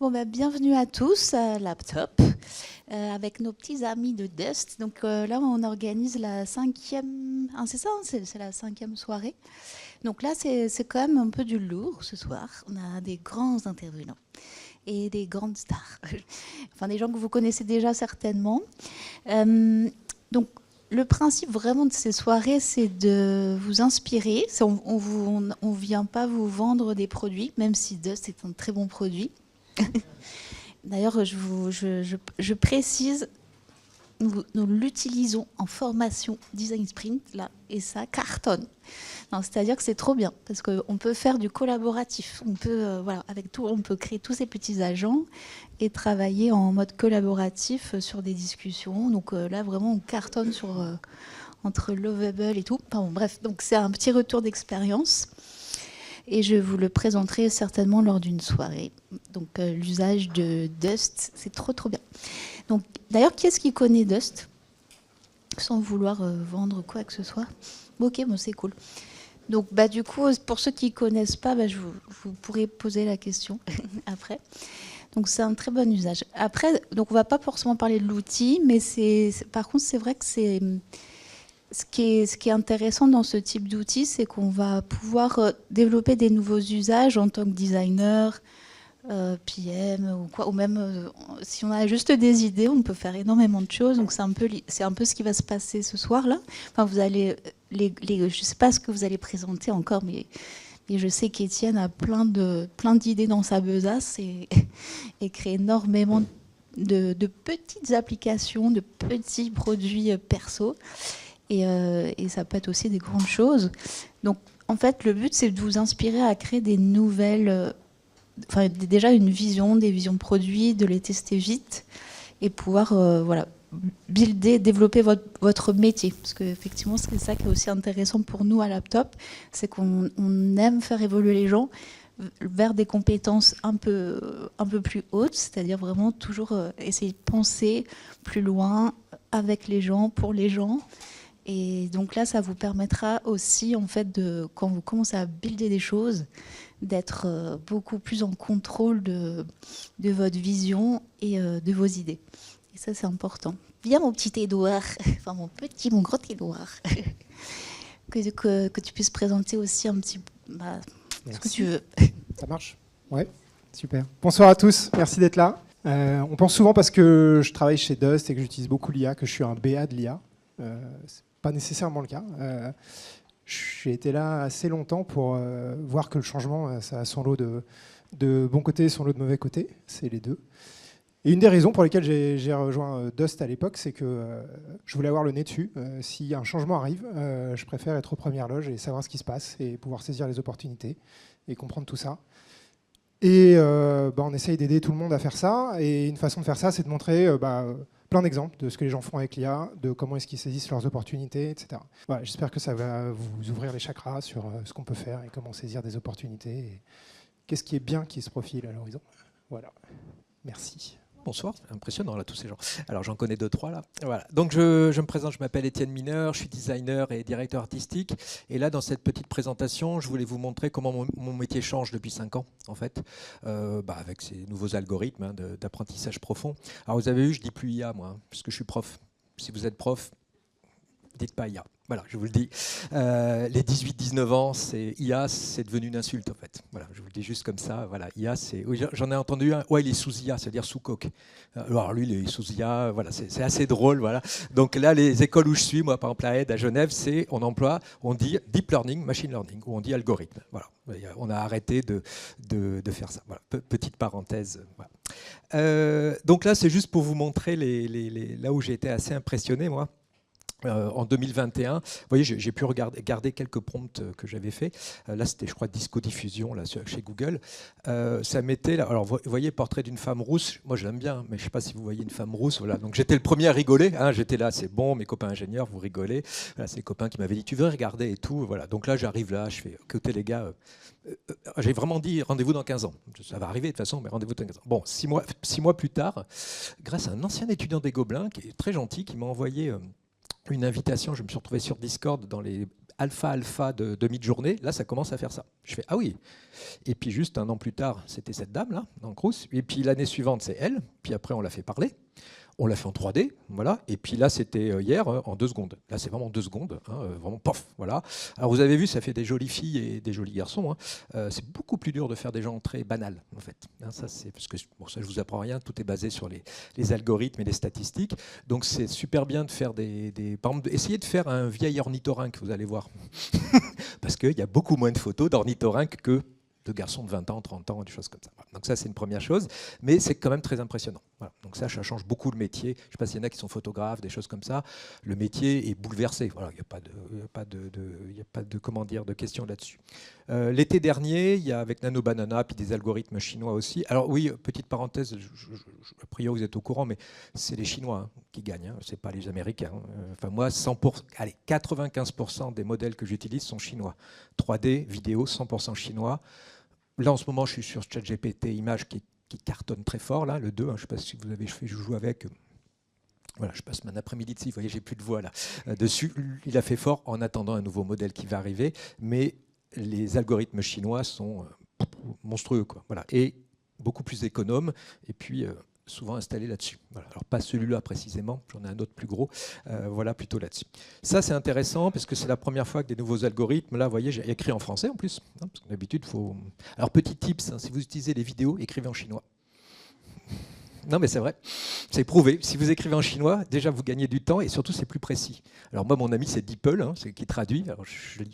Bon, bah, bienvenue à tous à Laptop avec nos petits amis de Dust. Donc là, on organise la 5e, ah, c'est ça, hein, c'est la 5e soirée. Donc là, c'est quand même un peu du lourd ce soir. On a des grands intervenants et des grandes stars. Enfin, des gens que vous connaissez déjà certainement. Donc, le principe vraiment de ces soirées, c'est de vous inspirer. On ne vient pas vous vendre des produits, même si Dust est un très bon produit. D'ailleurs, je précise, nous l'utilisons en formation Design Sprint, là, et ça cartonne. C'est-à-dire que c'est trop bien, parce qu'on peut faire du collaboratif. On peut, voilà, avec tout, on peut créer tous ces petits agents et travailler en mode collaboratif sur des discussions. Donc là, vraiment, on cartonne entre Lovable et tout. Enfin, bon, bref, donc c'est un petit retour d'expérience. Et je vous le présenterai certainement lors d'une soirée. Donc l'usage de Dust, c'est trop bien. Donc d'ailleurs, qui est-ce qui connaît Dust? Sans vouloir vendre quoi que ce soit. Ok, bon, c'est cool. Donc bah, du coup, pour ceux qui ne connaissent pas, bah, vous pourrez poser la question après. Donc c'est un très bon usage. Après, donc on ne va pas forcément parler de l'outil, mais par contre, c'est vrai que c'est... Ce qui est intéressant dans ce type d'outil, c'est qu'on va pouvoir développer des nouveaux usages en tant que designer, PM ou quoi, ou même si on a juste des idées, on peut faire énormément de choses. Donc c'est un peu ce qui va se passer ce soir-là. Enfin, vous allez, je ne sais pas ce que vous allez présenter encore, mais je sais qu'Étienne a plein d'idées dans sa besace et crée énormément de petites applications, de petits produits perso. Et ça peut être aussi des grandes choses. Donc, en fait, le but, c'est de vous inspirer à créer des nouvelles... Enfin, déjà une vision, des visions produits, de les tester vite et pouvoir voilà, développer votre métier. Parce qu'effectivement, c'est ça qui est aussi intéressant pour nous à Laptop, c'est qu'on aime faire évoluer les gens vers des compétences un peu plus hautes, c'est-à-dire vraiment toujours essayer de penser plus loin avec les gens, pour les gens. Et donc là, ça vous permettra aussi, en fait, quand vous commencez à builder des choses, d'être beaucoup plus en contrôle de votre vision et de vos idées. Et ça, c'est important. Viens, mon petit Édouard, enfin mon gros Édouard, que tu puisses présenter aussi un petit ce que tu veux. Ça marche? Ouais, super. Bonsoir à tous, merci d'être là. On pense souvent, parce que je travaille chez Dust et que j'utilise beaucoup l'IA, que je suis un BA de l'IA. C'est pas nécessairement le cas. J'ai été là assez longtemps pour voir que le changement, ça a son lot de bons côtés et son lot de mauvais côtés. C'est les deux. Et une des raisons pour lesquelles j'ai rejoint Dust à l'époque, c'est que je voulais avoir le nez dessus. Si un changement arrive, je préfère être aux premières loges et savoir ce qui se passe et pouvoir saisir les opportunités et comprendre tout ça. Et on essaye d'aider tout le monde à faire ça. Et une façon de faire ça, c'est de montrer plein d'exemples de ce que les gens font avec l'IA, de comment est-ce qu'ils saisissent leurs opportunités, etc. Voilà, j'espère que ça va vous ouvrir les chakras sur ce qu'on peut faire et comment saisir des opportunités. Et qu'est-ce qui est bien qui se profile à l'horizon. Voilà. Merci. Bonsoir, c'est impressionnant là tous ces gens. Alors j'en connais 2-3 là. Voilà. Donc je me présente, je m'appelle Étienne Mineur, je suis designer et directeur artistique. Et là dans cette petite présentation, je voulais vous montrer comment mon métier change depuis 5 ans en fait, avec ces nouveaux algorithmes d'apprentissage profond. Alors vous avez vu, je dis plus IA moi, puisque je suis prof. Si vous êtes prof, dites pas IA. Voilà, je vous le dis. Les 18-19 ans, IA, c'est devenu une insulte en fait. Voilà, je vous le dis juste comme ça. Voilà, IA, c'est. Oui, j'en ai entendu un. Ouais, il est sous IA, c'est-à-dire sous coque. Alors lui, il est sous IA. Voilà, c'est assez drôle. Voilà. Donc là, les écoles où je suis, moi, par exemple à Aide, à Genève, on dit deep learning, machine learning, ou on dit algorithme. Voilà. On a arrêté de faire ça. Voilà. Petite parenthèse. Voilà. Donc là, c'est juste pour vous montrer là où j'ai été assez impressionné, moi. En 2021, vous voyez, j'ai pu garder quelques prompts que j'avais fait. Là, c'était, je crois, Disco Diffusion là, chez Google. Ça mettait, là, alors vous voyez, portrait d'une femme rousse. Moi, je l'aime bien, mais je ne sais pas si vous voyez une femme rousse. Voilà. Donc, j'étais le premier à rigoler. Hein, j'étais là, c'est bon, mes copains ingénieurs, vous rigolez. Voilà, c'est les copains qui m'avaient dit, tu veux regarder et tout. Voilà. Donc là, j'arrive là, je fais, écoutez les gars, j'ai vraiment dit rendez-vous dans 15 ans. Ça va arriver de toute façon, mais rendez-vous dans 15 ans. Bon, 6 mois plus tard, grâce à un ancien étudiant des Gobelins qui est très gentil, qui m'a envoyé une invitation, je me suis retrouvé sur Discord dans les alpha de mid-journée, là ça commence à faire ça. Je fais ah oui. Et puis juste un an plus tard, c'était cette dame là dans Crous. Et puis l'année suivante c'est elle. Puis après on l'a fait parler. On l'a fait en 3D, voilà. Et puis là, c'était hier, en 2 secondes. Là, c'est vraiment 2 secondes, hein, vraiment pof, voilà. Alors vous avez vu, ça fait des jolies filles et des jolis garçons. Hein. C'est beaucoup plus dur de faire des gens très banals, en fait. Hein, ça, c'est parce que bon, ça, je vous apprends rien. Tout est basé sur les algorithmes et les statistiques. Donc c'est super bien de faire par exemple, essayez de faire un vieil ornithorynque, vous allez voir, parce qu'il y a beaucoup moins de photos d'ornithorynques que de garçons de 20 ans, 30 ans, des choses comme ça. Donc ça, c'est une première chose, mais c'est quand même très impressionnant. Voilà. Donc ça change beaucoup le métier. Je ne sais pas s'il y en a qui sont photographes, des choses comme ça. Le métier est bouleversé. Voilà, il n'y a pas de comment dire, de questions là-dessus. L'été dernier, il y a avec Nano Banana, puis des algorithmes chinois aussi. Alors oui, petite parenthèse, a priori vous êtes au courant, mais c'est les Chinois qui gagnent, hein, ce n'est pas les Américains. Enfin moi, 95% des modèles que j'utilise sont chinois. 3D, vidéo, 100% chinois. Là, en ce moment, je suis sur ChatGPT Images qui cartonne très fort, là, le 2. Hein, je ne sais pas si vous avez fait, je joue avec. Voilà, je passe mon après-midi dessus. Vous voyez, j'ai plus de voix là. Dessus, il a fait fort en attendant un nouveau modèle qui va arriver. Mais les algorithmes chinois sont monstrueux, quoi. Voilà. Et beaucoup plus économes. Et puis souvent installé là-dessus. Voilà. Alors pas celui-là précisément, j'en ai un autre plus gros, voilà plutôt là-dessus. Ça c'est intéressant parce que c'est la première fois que des nouveaux algorithmes, là vous voyez j'ai écrit en français en plus, hein, parce que d'habitude il faut... Alors petit tips, hein, si vous utilisez les vidéos, écrivez en chinois. Non mais c'est vrai, c'est prouvé. Si vous écrivez en chinois, déjà vous gagnez du temps et surtout c'est plus précis. Alors moi mon ami c'est DeepL, hein, c'est qui traduit. Alors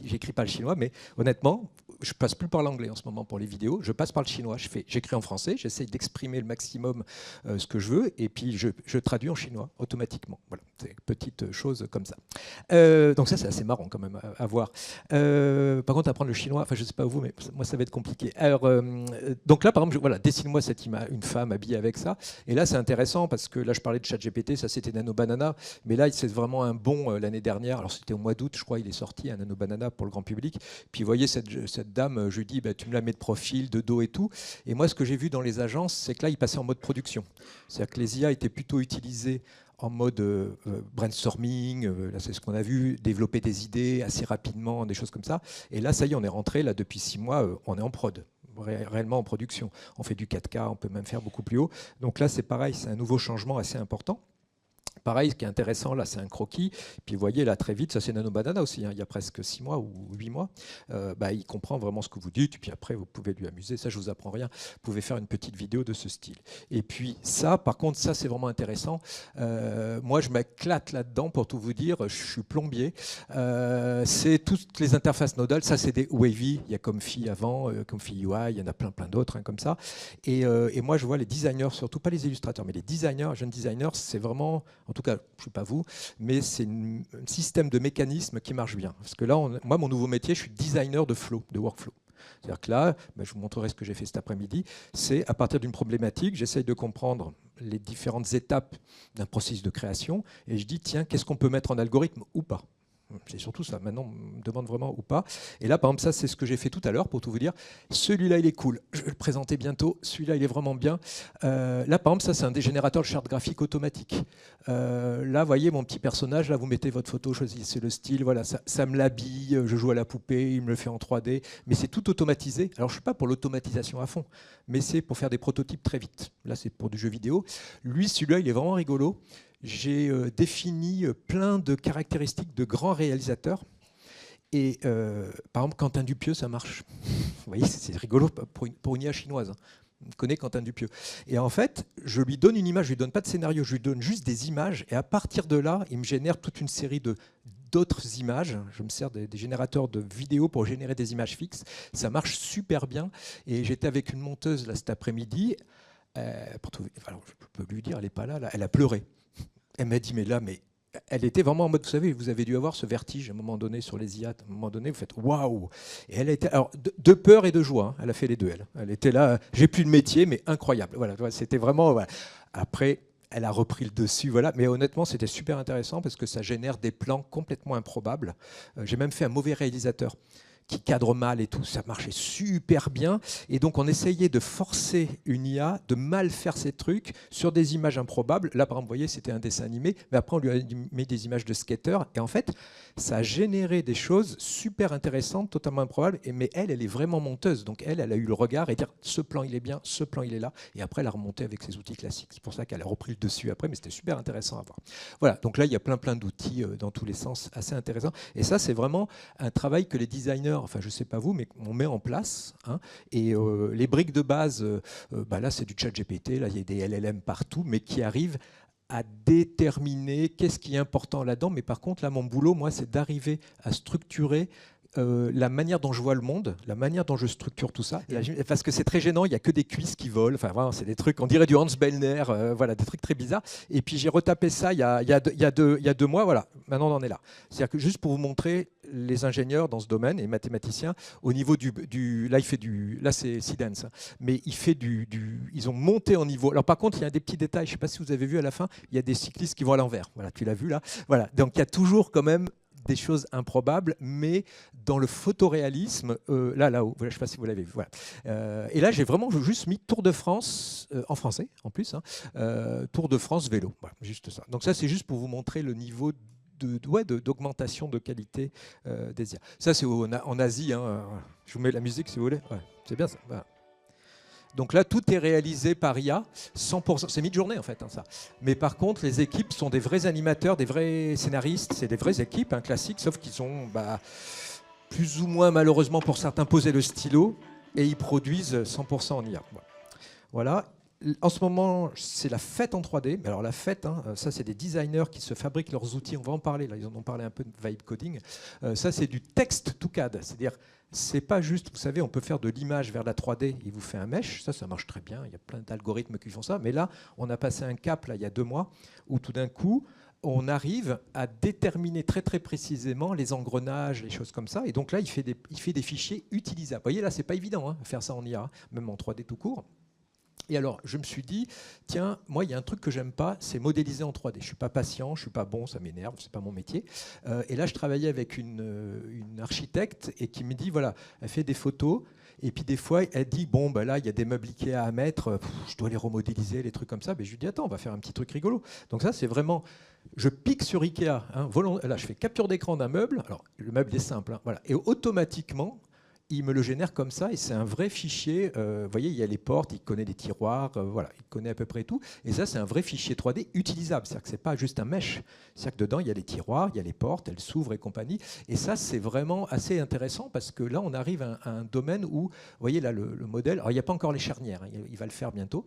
j'écris pas le chinois, mais honnêtement, je passe plus par l'anglais en ce moment pour les vidéos. Je passe par le chinois. J'écris en français, j'essaye d'exprimer le maximum ce que je veux et puis je traduis en chinois automatiquement. Voilà, c'est une petite chose comme ça. Donc ça c'est assez marrant quand même à voir. Par contre apprendre le chinois, enfin je sais pas vous, mais moi ça va être compliqué. Alors donc là par exemple, voilà, dessine-moi une femme habillée avec ça. Et là, c'est intéressant parce que là, je parlais de ChatGPT, ça c'était Nano Banana, mais là, c'est vraiment un bond l'année dernière. Alors, c'était au mois d'août, je crois, il est sorti, un Nano Banana pour le grand public. Puis, vous voyez, cette dame, je lui dis, bah, tu me la mets de profil, de dos et tout. Et moi, ce que j'ai vu dans les agences, c'est que là, ils passaient en mode production. C'est-à-dire que les IA étaient plutôt utilisées en mode brainstorming, là c'est ce qu'on a vu, développer des idées assez rapidement, des choses comme ça. Et là, ça y est, on est rentré, là, depuis 6 mois, on est en prod. Réellement en production. On fait du 4K, on peut même faire beaucoup plus haut. Donc là, c'est pareil, c'est un nouveau changement assez important. Pareil, ce qui est intéressant, là, c'est un croquis. Puis vous voyez, là, très vite, ça c'est Nano Banana aussi, hein, il y a presque 6 mois ou 8 mois. Il comprend vraiment ce que vous dites. Puis après, vous pouvez lui amuser. Ça, je ne vous apprends rien. Vous pouvez faire une petite vidéo de ce style. Et puis ça, par contre, ça, c'est vraiment intéressant. Moi, je m'éclate là-dedans, pour tout vous dire. Je suis plombier. C'est toutes les interfaces nodales. Ça, c'est des Wavy. Il y a Comfy avant, Comfy UI. Il y en a plein d'autres, hein, comme ça. Et moi, je vois les designers, surtout pas les illustrateurs, mais les designers, jeunes designers, c'est vraiment... En tout cas, je ne sais pas vous, mais c'est un système de mécanismes qui marche bien. Parce que là, moi, mon nouveau métier, je suis designer de flow, de workflow. C'est-à-dire que là, je vous montrerai ce que j'ai fait cet après-midi, c'est à partir d'une problématique, j'essaye de comprendre les différentes étapes d'un processus de création, et je dis, tiens, qu'est-ce qu'on peut mettre en algorithme ou pas ? C'est surtout ça, maintenant on me demande vraiment ou pas. Et là, par exemple, ça c'est ce que j'ai fait tout à l'heure pour tout vous dire. Celui-là, il est cool, je vais le présenter bientôt. Celui-là, il est vraiment bien. Là, par exemple, ça c'est un des générateurs de charte graphique automatique. Là, vous voyez mon petit personnage, là vous mettez votre photo, choisissez le style, voilà, ça me l'habille, je joue à la poupée, il me le fait en 3D, mais c'est tout automatisé. Alors je ne suis pas pour l'automatisation à fond, mais c'est pour faire des prototypes très vite. Là, c'est pour du jeu vidéo. Lui, celui-là, il est vraiment rigolo. J'ai défini plein de caractéristiques de grands réalisateurs. Et par exemple, Quentin Dupieux, ça marche. Vous voyez, c'est rigolo pour une IA chinoise. On connaît Quentin Dupieux. Et en fait, je lui donne une image, je ne lui donne pas de scénario, je lui donne juste des images. Et à partir de là, il me génère toute une série d'autres images. Je me sers des générateurs de vidéos pour générer des images fixes. Ça marche super bien. Et j'étais avec une monteuse là, cet après-midi. Alors, je peux lui dire, elle n'est pas là, elle a pleuré. Elle m'a dit, mais elle était vraiment en mode, vous savez, vous avez dû avoir ce vertige à un moment donné sur les IA. À un moment donné, vous faites waouh. Et elle a été, alors, de peur et de joie. Hein, elle a fait les deux. Elle était là, j'ai plus de métier, mais incroyable. Voilà, c'était vraiment. Voilà. Après, elle a repris le dessus, voilà. Mais honnêtement, c'était super intéressant parce que ça génère des plans complètement improbables. J'ai même fait un mauvais réalisateur qui cadre mal et tout, ça marchait super bien. Et donc, on essayait de forcer une IA de mal faire ces trucs sur des images improbables. Là, par exemple, vous voyez, c'était un dessin animé, mais après, on lui a mis des images de skateurs. Et en fait, ça a généré des choses super intéressantes, totalement improbables. Mais elle est vraiment monteuse. Donc, elle a eu le regard et dire, ce plan, il est bien, ce plan, il est là. Et après, elle a remonté avec ses outils classiques. C'est pour ça qu'elle a repris le dessus après, mais c'était super intéressant à voir. Voilà, donc là, il y a plein d'outils dans tous les sens, assez intéressants. Et ça, c'est vraiment un travail que les designers, enfin je ne sais pas vous, mais on met en place. Hein, et les briques de base, là c'est du chat GPT, là il y a des LLM partout, mais qui arrivent à déterminer qu'est-ce qui est important là-dedans. Mais par contre, là, mon boulot, moi, c'est d'arriver à structurer la manière dont je vois le monde, la manière dont je structure tout ça, parce que c'est très gênant, il n'y a que des cuisses qui volent, enfin vraiment, c'est des trucs, on dirait du Hans Bellner, voilà, des trucs très bizarres. Et puis j'ai retapé ça il y a 2 mois, voilà, maintenant on en est là. C'est-à-dire que juste pour vous montrer les ingénieurs dans ce domaine, et mathématiciens, au niveau là c'est Seedance, hein, mais ils ont monté en niveau. Alors par contre, il y a des petits détails, je ne sais pas si vous avez vu à la fin, il y a des cyclistes qui vont à l'envers, voilà, tu l'as vu là, voilà, donc il y a toujours quand même des choses improbables, mais dans le photoréalisme, là-haut, je ne sais pas si vous l'avez vu. Voilà. Et là, j'ai vraiment juste mis Tour de France, en français en plus, hein, Tour de France vélo, voilà, juste ça. Donc ça, c'est juste pour vous montrer le niveau d'augmentation de qualité des IA. Ça, c'est en Asie, hein, je vous mets la musique si vous voulez, ouais, c'est bien ça. Voilà. Donc là, tout est réalisé par IA, 100%. C'est mi-journée en fait, hein, ça. Mais par contre, les équipes sont des vrais animateurs, des vrais scénaristes, c'est des vraies équipes hein, classiques, sauf qu'ils ont plus ou moins, malheureusement pour certains, posé le stylo et ils produisent 100% en IA. Voilà. En ce moment, c'est la fête en 3D. Mais alors la fête, hein, ça c'est des designers qui se fabriquent leurs outils. On va en parler, là, ils en ont parlé un peu de vibe coding. Ça c'est du text to CAD, c'est-à-dire c'est pas juste, vous savez, on peut faire de l'image vers la 3D, il vous fait un mesh, ça marche très bien, il y a plein d'algorithmes qui font ça, mais là, on a passé un cap, là, il y a 2 mois, où tout d'un coup, on arrive à déterminer très très précisément les engrenages, les choses comme ça, et donc là, il fait des fichiers utilisables. Vous voyez, là, c'est pas évident, hein, faire ça en IA, même en 3D tout court. Et alors, je me suis dit, tiens, moi, il y a un truc que j'aime pas, c'est modéliser en 3D. Je suis pas patient, je suis pas bon, ça m'énerve, c'est pas mon métier. Et là, je travaillais avec une architecte et qui me dit, voilà, elle fait des photos. Et puis des fois, elle dit, bon, là, il y a des meubles Ikea à mettre, je dois les remodéliser, les trucs comme ça. Mais je lui dis, attends, on va faire un petit truc rigolo. Donc ça, c'est vraiment, je pique sur Ikea. Hein, là, je fais capture d'écran d'un meuble. Alors, le meuble est simple, hein, voilà. Et automatiquement, il me le génère comme ça et c'est un vrai fichier. Vous voyez, il y a les portes, il connaît les tiroirs, voilà, il connaît à peu près tout. Et ça, c'est un vrai fichier 3D utilisable. C'est-à-dire que c'est pas juste un mesh. C'est-à-dire que dedans, il y a les tiroirs, il y a les portes, elles s'ouvrent et compagnie. Et ça, c'est vraiment assez intéressant parce que là, on arrive à un domaine où, vous voyez là, le modèle. Alors, il n'y a pas encore les charnières, hein, il va le faire bientôt.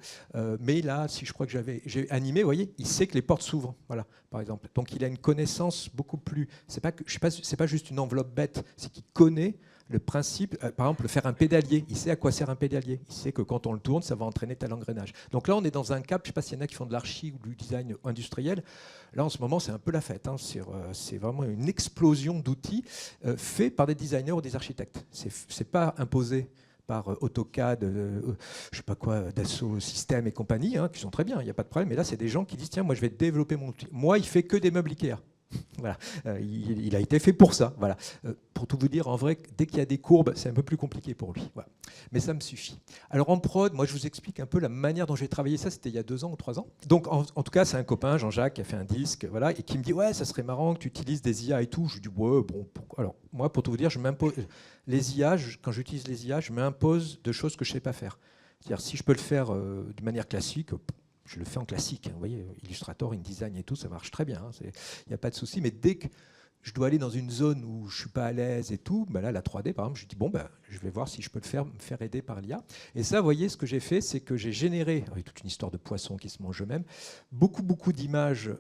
Mais là, si je crois que j'ai animé, vous voyez, il sait que les portes s'ouvrent. Voilà, par exemple. Donc, il a une connaissance beaucoup plus. C'est pas juste une enveloppe bête, c'est qu'il connaît le principe, par exemple, faire un pédalier. Il sait à quoi sert un pédalier. Il sait que quand on le tourne, ça va entraîner tel engrenage. Donc là, on est dans un cap, je ne sais pas s'il y en a qui font de l'archi ou du design industriel. Là, en ce moment, c'est un peu la fête. Hein. C'est vraiment une explosion d'outils faits par des designers ou des architectes. Ce n'est pas imposé par AutoCAD, je ne sais pas quoi, Dassault Systèmes et compagnie, hein, qui sont très bien, il n'y a pas de problème. Mais là, c'est des gens qui disent, tiens, moi, je vais développer mon outil. Moi, il fait que des meubles Ikea. Voilà. Il a été fait pour ça. Voilà. Pour tout vous dire, en vrai, dès qu'il y a des courbes, c'est un peu plus compliqué pour lui. Voilà. Mais ça me suffit. Alors en prod, moi je vous explique un peu la manière dont j'ai travaillé ça, c'était il y a 2 ans ou 3 ans. Donc en tout cas, c'est un copain, Jean-Jacques, qui a fait un disque, voilà, et qui me dit, ouais, ça serait marrant que tu utilises des IA et tout. Je lui dis, ouais, bon, pourquoi ? Alors moi, pour tout vous dire, je m'impose les IA, quand j'utilise les IA, je m'impose de choses que je ne sais pas faire. C'est-à-dire, si je peux le faire de manière classique, je le fais en classique, hein, vous voyez, Illustrator, InDesign et tout, ça marche très bien, il n'y a pas de souci. Mais dès que je dois aller dans une zone où je ne suis pas à l'aise et tout, là, la 3D, par exemple, je dis, bon, je vais voir si je peux me faire aider par l'IA. Et ça, vous voyez, ce que j'ai fait, c'est que j'ai généré, avec toute une histoire de poissons qui se mangent eux-mêmes, beaucoup d'images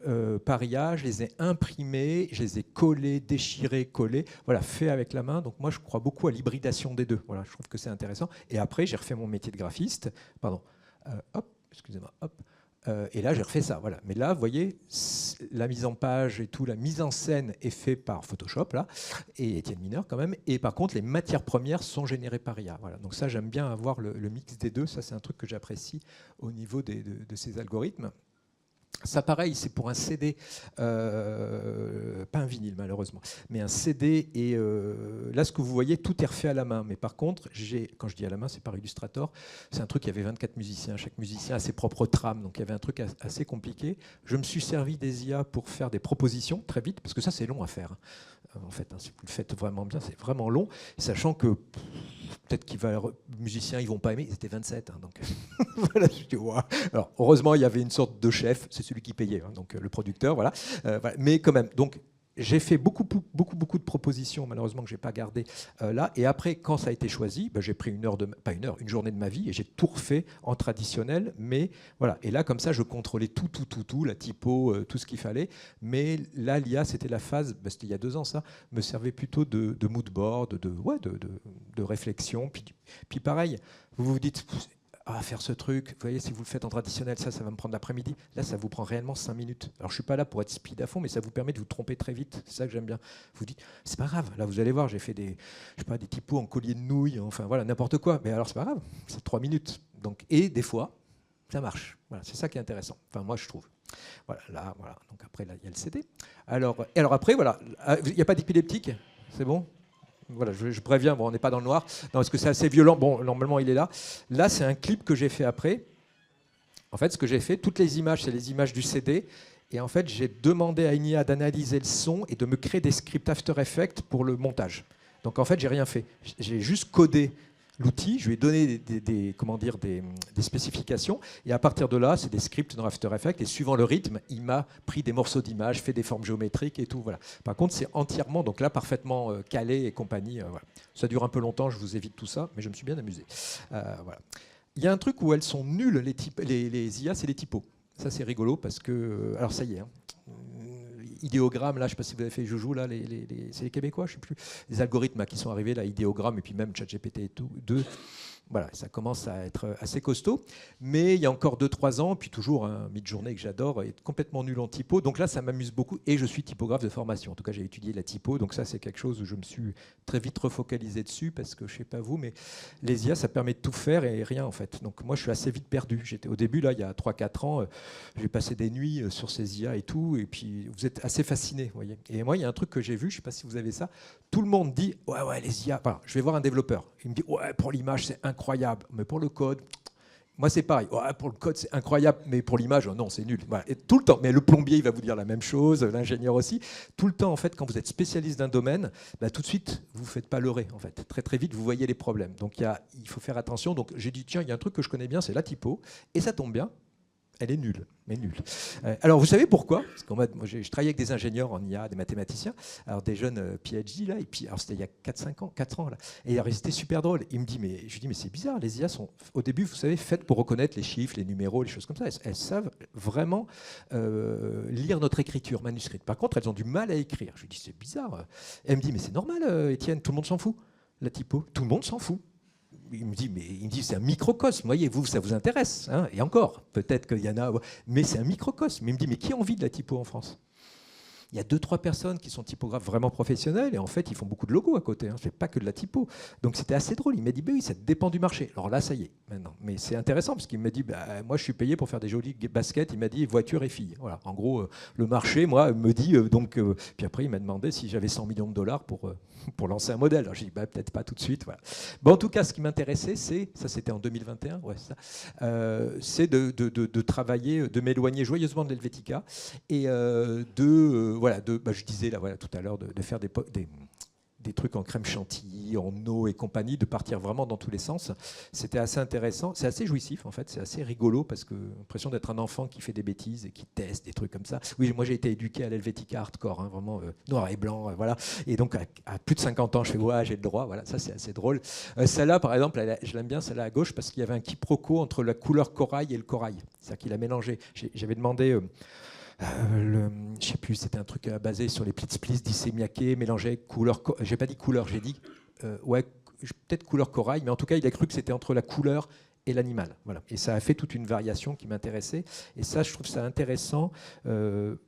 par IA, je les ai imprimées, je les ai collées, déchirées, collées, voilà, fait avec la main. Donc moi, je crois beaucoup à l'hybridation des deux. Voilà, je trouve que c'est intéressant. Et après, j'ai refait mon métier de graphiste. Pardon. Excusez-moi. Et là, j'ai refait ça. Voilà. Mais là, vous voyez, la mise en page et tout, la mise en scène est faite par Photoshop, là, et Étienne Mineur quand même. Et par contre, les matières premières sont générées par IA. Voilà. Donc ça, j'aime bien avoir le mix des deux. Ça, c'est un truc que j'apprécie au niveau de ces algorithmes. Ça, pareil, c'est pour un CD, pas un vinyle malheureusement, mais un CD. Et là, ce que vous voyez, tout est refait à la main. Mais par contre, quand je dis à la main, c'est par Illustrator. C'est un truc, il y avait 24 musiciens. Chaque musicien a ses propres trames. Donc il y avait un truc assez compliqué. Je me suis servi des IA pour faire des propositions très vite, parce que ça, c'est long à faire. En fait, si vous le faites vraiment bien, c'est vraiment long. Sachant que peut-être les musiciens, ils vont pas aimer. Ils étaient 27, donc voilà. Je dis, wow. Alors heureusement, il y avait une sorte de chef, c'est celui qui payait, donc le producteur, voilà. Voilà. Mais quand même, donc j'ai fait beaucoup de propositions, malheureusement que j'ai pas gardé là. Et après, quand ça a été choisi, j'ai pris une journée de ma vie et j'ai tout refait en traditionnel. Mais voilà. Et là, comme ça, je contrôlais tout, la typo, tout ce qu'il fallait. Mais là, l'IA, c'était la phase, c'était il y a 2 ans, ça me servait plutôt de mood board, de réflexion. Puis pareil, vous vous dites. Faire ce truc, vous voyez, si vous le faites en traditionnel, ça va me prendre l'après-midi. Là, ça vous prend réellement 5 minutes. Alors, je ne suis pas là pour être speed à fond, mais ça vous permet de vous tromper très vite. C'est ça que j'aime bien. Vous dites, c'est pas grave. Là, vous allez voir, j'ai fait des typos en collier de nouilles, enfin voilà, n'importe quoi. Mais alors, c'est pas grave. C'est 3 minutes. Donc, et des fois, ça marche. Voilà, c'est ça qui est intéressant. Enfin, moi, je trouve. Voilà. Donc après, là, il y a le CD. Alors après, voilà. Il n'y a pas d'épileptique. C'est bon? Voilà, je préviens, on n'est pas dans le noir. Non, parce que c'est assez violent. Bon, normalement, il est là. Là, c'est un clip que j'ai fait après. En fait, ce que j'ai fait, toutes les images, c'est les images du CD. Et en fait, j'ai demandé à IA d'analyser le son et de me créer des scripts After Effects pour le montage. Donc, en fait, j'ai rien fait. J'ai juste codé l'outil, je lui ai donné des spécifications, et à partir de là, c'est des scripts dans After Effects, et suivant le rythme, il m'a pris des morceaux d'images, fait des formes géométriques et tout. Voilà. Par contre, c'est entièrement, donc là, parfaitement calé et compagnie. Voilà. Ça dure un peu longtemps, je vous évite tout ça, mais je me suis bien amusé. Voilà. Il y a un truc où elles sont nulles, les IA, c'est les typos. Ça, c'est rigolo, parce que... alors, ça y est, idéogramme, là, je ne sais pas si vous avez fait Joujou, là, c'est les Québécois, je ne sais plus, les algorithmes là, qui sont arrivés, là, idéogramme, et puis même ChatGPT et tout, voilà, ça commence à être assez costaud. Mais il y a encore 2-3 ans, puis toujours un Midjourney que j'adore, est complètement nul en typo. Donc là, ça m'amuse beaucoup. Et je suis typographe de formation. En tout cas, j'ai étudié la typo. Donc ça, c'est quelque chose où je me suis très vite refocalisé dessus, parce que je ne sais pas vous, mais les IA, ça permet de tout faire et rien, en fait. Donc moi, je suis assez vite perdu. Au début, là, il y a 3-4 ans, j'ai passé des nuits sur ces IA et tout. Et puis, vous êtes assez fascinés, vous voyez. Et moi, il y a un truc que j'ai vu, je ne sais pas si vous avez ça. Tout le monde dit, ouais, les IA. Enfin, je vais voir un développeur. Il me dit, ouais, pour l'image, c'est incroyable, mais pour le code, moi c'est pareil. Ouais, pour le code c'est incroyable, mais pour l'image, non, c'est nul. Voilà. Et tout le temps. Mais le plombier, il va vous dire la même chose, l'ingénieur aussi. Tout le temps, en fait, quand vous êtes spécialiste d'un domaine, tout de suite, vous ne faites pas leurrer. En fait, très vite, vous voyez les problèmes. Donc il faut faire attention. Donc j'ai dit, tiens, il y a un truc que je connais bien, c'est la typo, et ça tombe bien. Elle est nulle, mais nulle. Alors, vous savez pourquoi? Parce que moi, je travaillais avec des ingénieurs en IA, des mathématiciens, alors des jeunes PhD, là, et puis, alors c'était il y a 4 ans, là. Et alors, c'était super drôle. Je lui dis, mais c'est bizarre, les IA sont, au début, vous savez, faites pour reconnaître les chiffres, les numéros, les choses comme ça. Elles savent vraiment lire notre écriture manuscrite. Par contre, elles ont du mal à écrire. Je lui dis, c'est bizarre. Elle me dit, mais c'est normal, Étienne, tout le monde s'en fout. La typo, tout le monde s'en fout. Il me dit, c'est un microcosme, voyez, vous, ça vous intéresse, hein, et encore, peut-être qu'il y en a, mais c'est un microcosme. Il me dit, mais qui a envie de la typo en France? Il y a 2-3 personnes qui sont typographes vraiment professionnels, et en fait, ils font beaucoup de logos à côté, hein, c'est pas que de la typo. Donc c'était assez drôle, il m'a dit, oui, ça dépend du marché. Alors là, ça y est, maintenant. Mais c'est intéressant, parce qu'il m'a dit, moi, je suis payé pour faire des jolies baskets, il m'a dit, voiture et filles. Voilà, en gros, le marché, moi, me dit, puis après, il m'a demandé si j'avais 100 millions de dollars pour lancer un modèle. Alors j'ai dit, peut-être pas tout de suite. Voilà. Bon, en tout cas, ce qui m'intéressait, ça c'était en 2021, c'est de travailler, de m'éloigner joyeusement de l'Helvetica, et je disais là, tout à l'heure, de faire des trucs en crème chantilly, en eau et compagnie, de partir vraiment dans tous les sens. C'était assez intéressant, c'est assez jouissif en fait, c'est assez rigolo, parce que j'ai l'impression d'être un enfant qui fait des bêtises et qui teste des trucs comme ça. Oui, moi j'ai été éduqué à l'Helvetica hardcore, hein, vraiment noir et blanc, voilà. Et donc à plus de 50 ans, je fais ouais, j'ai le droit, voilà, ça c'est assez drôle. Celle-là, par exemple, je l'aime bien, celle-là à gauche, parce qu'il y avait un quiproquo entre la couleur corail et le corail. C'est-à-dire qu'il a mélangé. J'avais demandé... je ne sais plus, c'était un truc basé sur les Plitzplis d'Issemiaké, mélangé couleur. J'ai pas dit couleur, j'ai dit peut-être couleur corail, mais en tout cas, il a cru que c'était entre la couleur et l'animal. Voilà. Et ça a fait toute une variation qui m'intéressait. Et ça, je trouve ça intéressant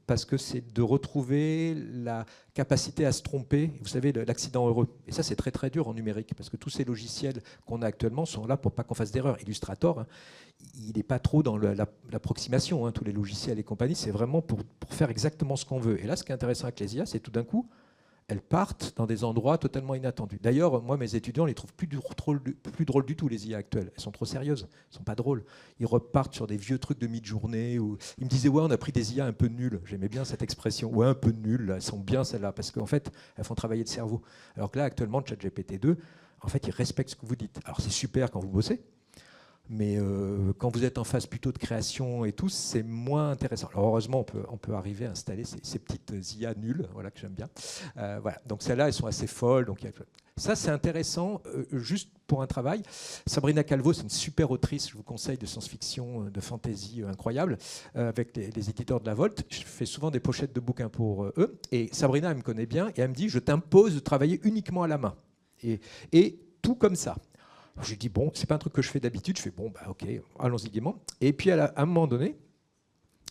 parce que c'est de retrouver la capacité à se tromper. Vous savez, l'accident heureux. Et ça, c'est très très dur en numérique parce que tous ces logiciels qu'on a actuellement sont là pour pas qu'on fasse d'erreur. Illustrator, hein, il n'est pas trop dans l'approximation. Hein, tous les logiciels et compagnie, c'est vraiment pour faire exactement ce qu'on veut. Et là, ce qui est intéressant avec les IA, c'est tout d'un coup, elles partent dans des endroits totalement inattendus. D'ailleurs, moi, mes étudiants, les trouvent plus drôles du tout, les IA actuelles. Elles sont trop sérieuses, elles ne sont pas drôles. Ils repartent sur des vieux trucs de mi-journée. Où ils me disaient, ouais, on a pris des IA un peu nulles. J'aimais bien cette expression. Ouais, un peu nulles, elles sont bien celles-là, parce qu'en fait, elles font travailler le cerveau. Alors que là, actuellement, le ChatGPT-2, en fait, il respecte ce que vous dites. Alors, c'est super quand vous bossez, mais quand vous êtes en phase plutôt de création et tout, c'est moins intéressant. Alors heureusement, on peut arriver à installer ces petites IA nulles, voilà, que j'aime bien. Voilà. Donc celles-là, elles sont assez folles. Donc ça, c'est intéressant, juste pour un travail. Sabrina Calvo, c'est une super autrice, je vous conseille, de science-fiction, de fantasy incroyable, avec les éditeurs de la Volte. Je fais souvent des pochettes de bouquins pour eux. Et Sabrina, elle me connaît bien, et elle me dit, je t'impose de travailler uniquement à la main. Et tout comme ça. J'ai dit, bon, c'est pas un truc que je fais d'habitude. Je fais, bon, bah, ok, allons-y gaiement. Et puis, à un moment donné,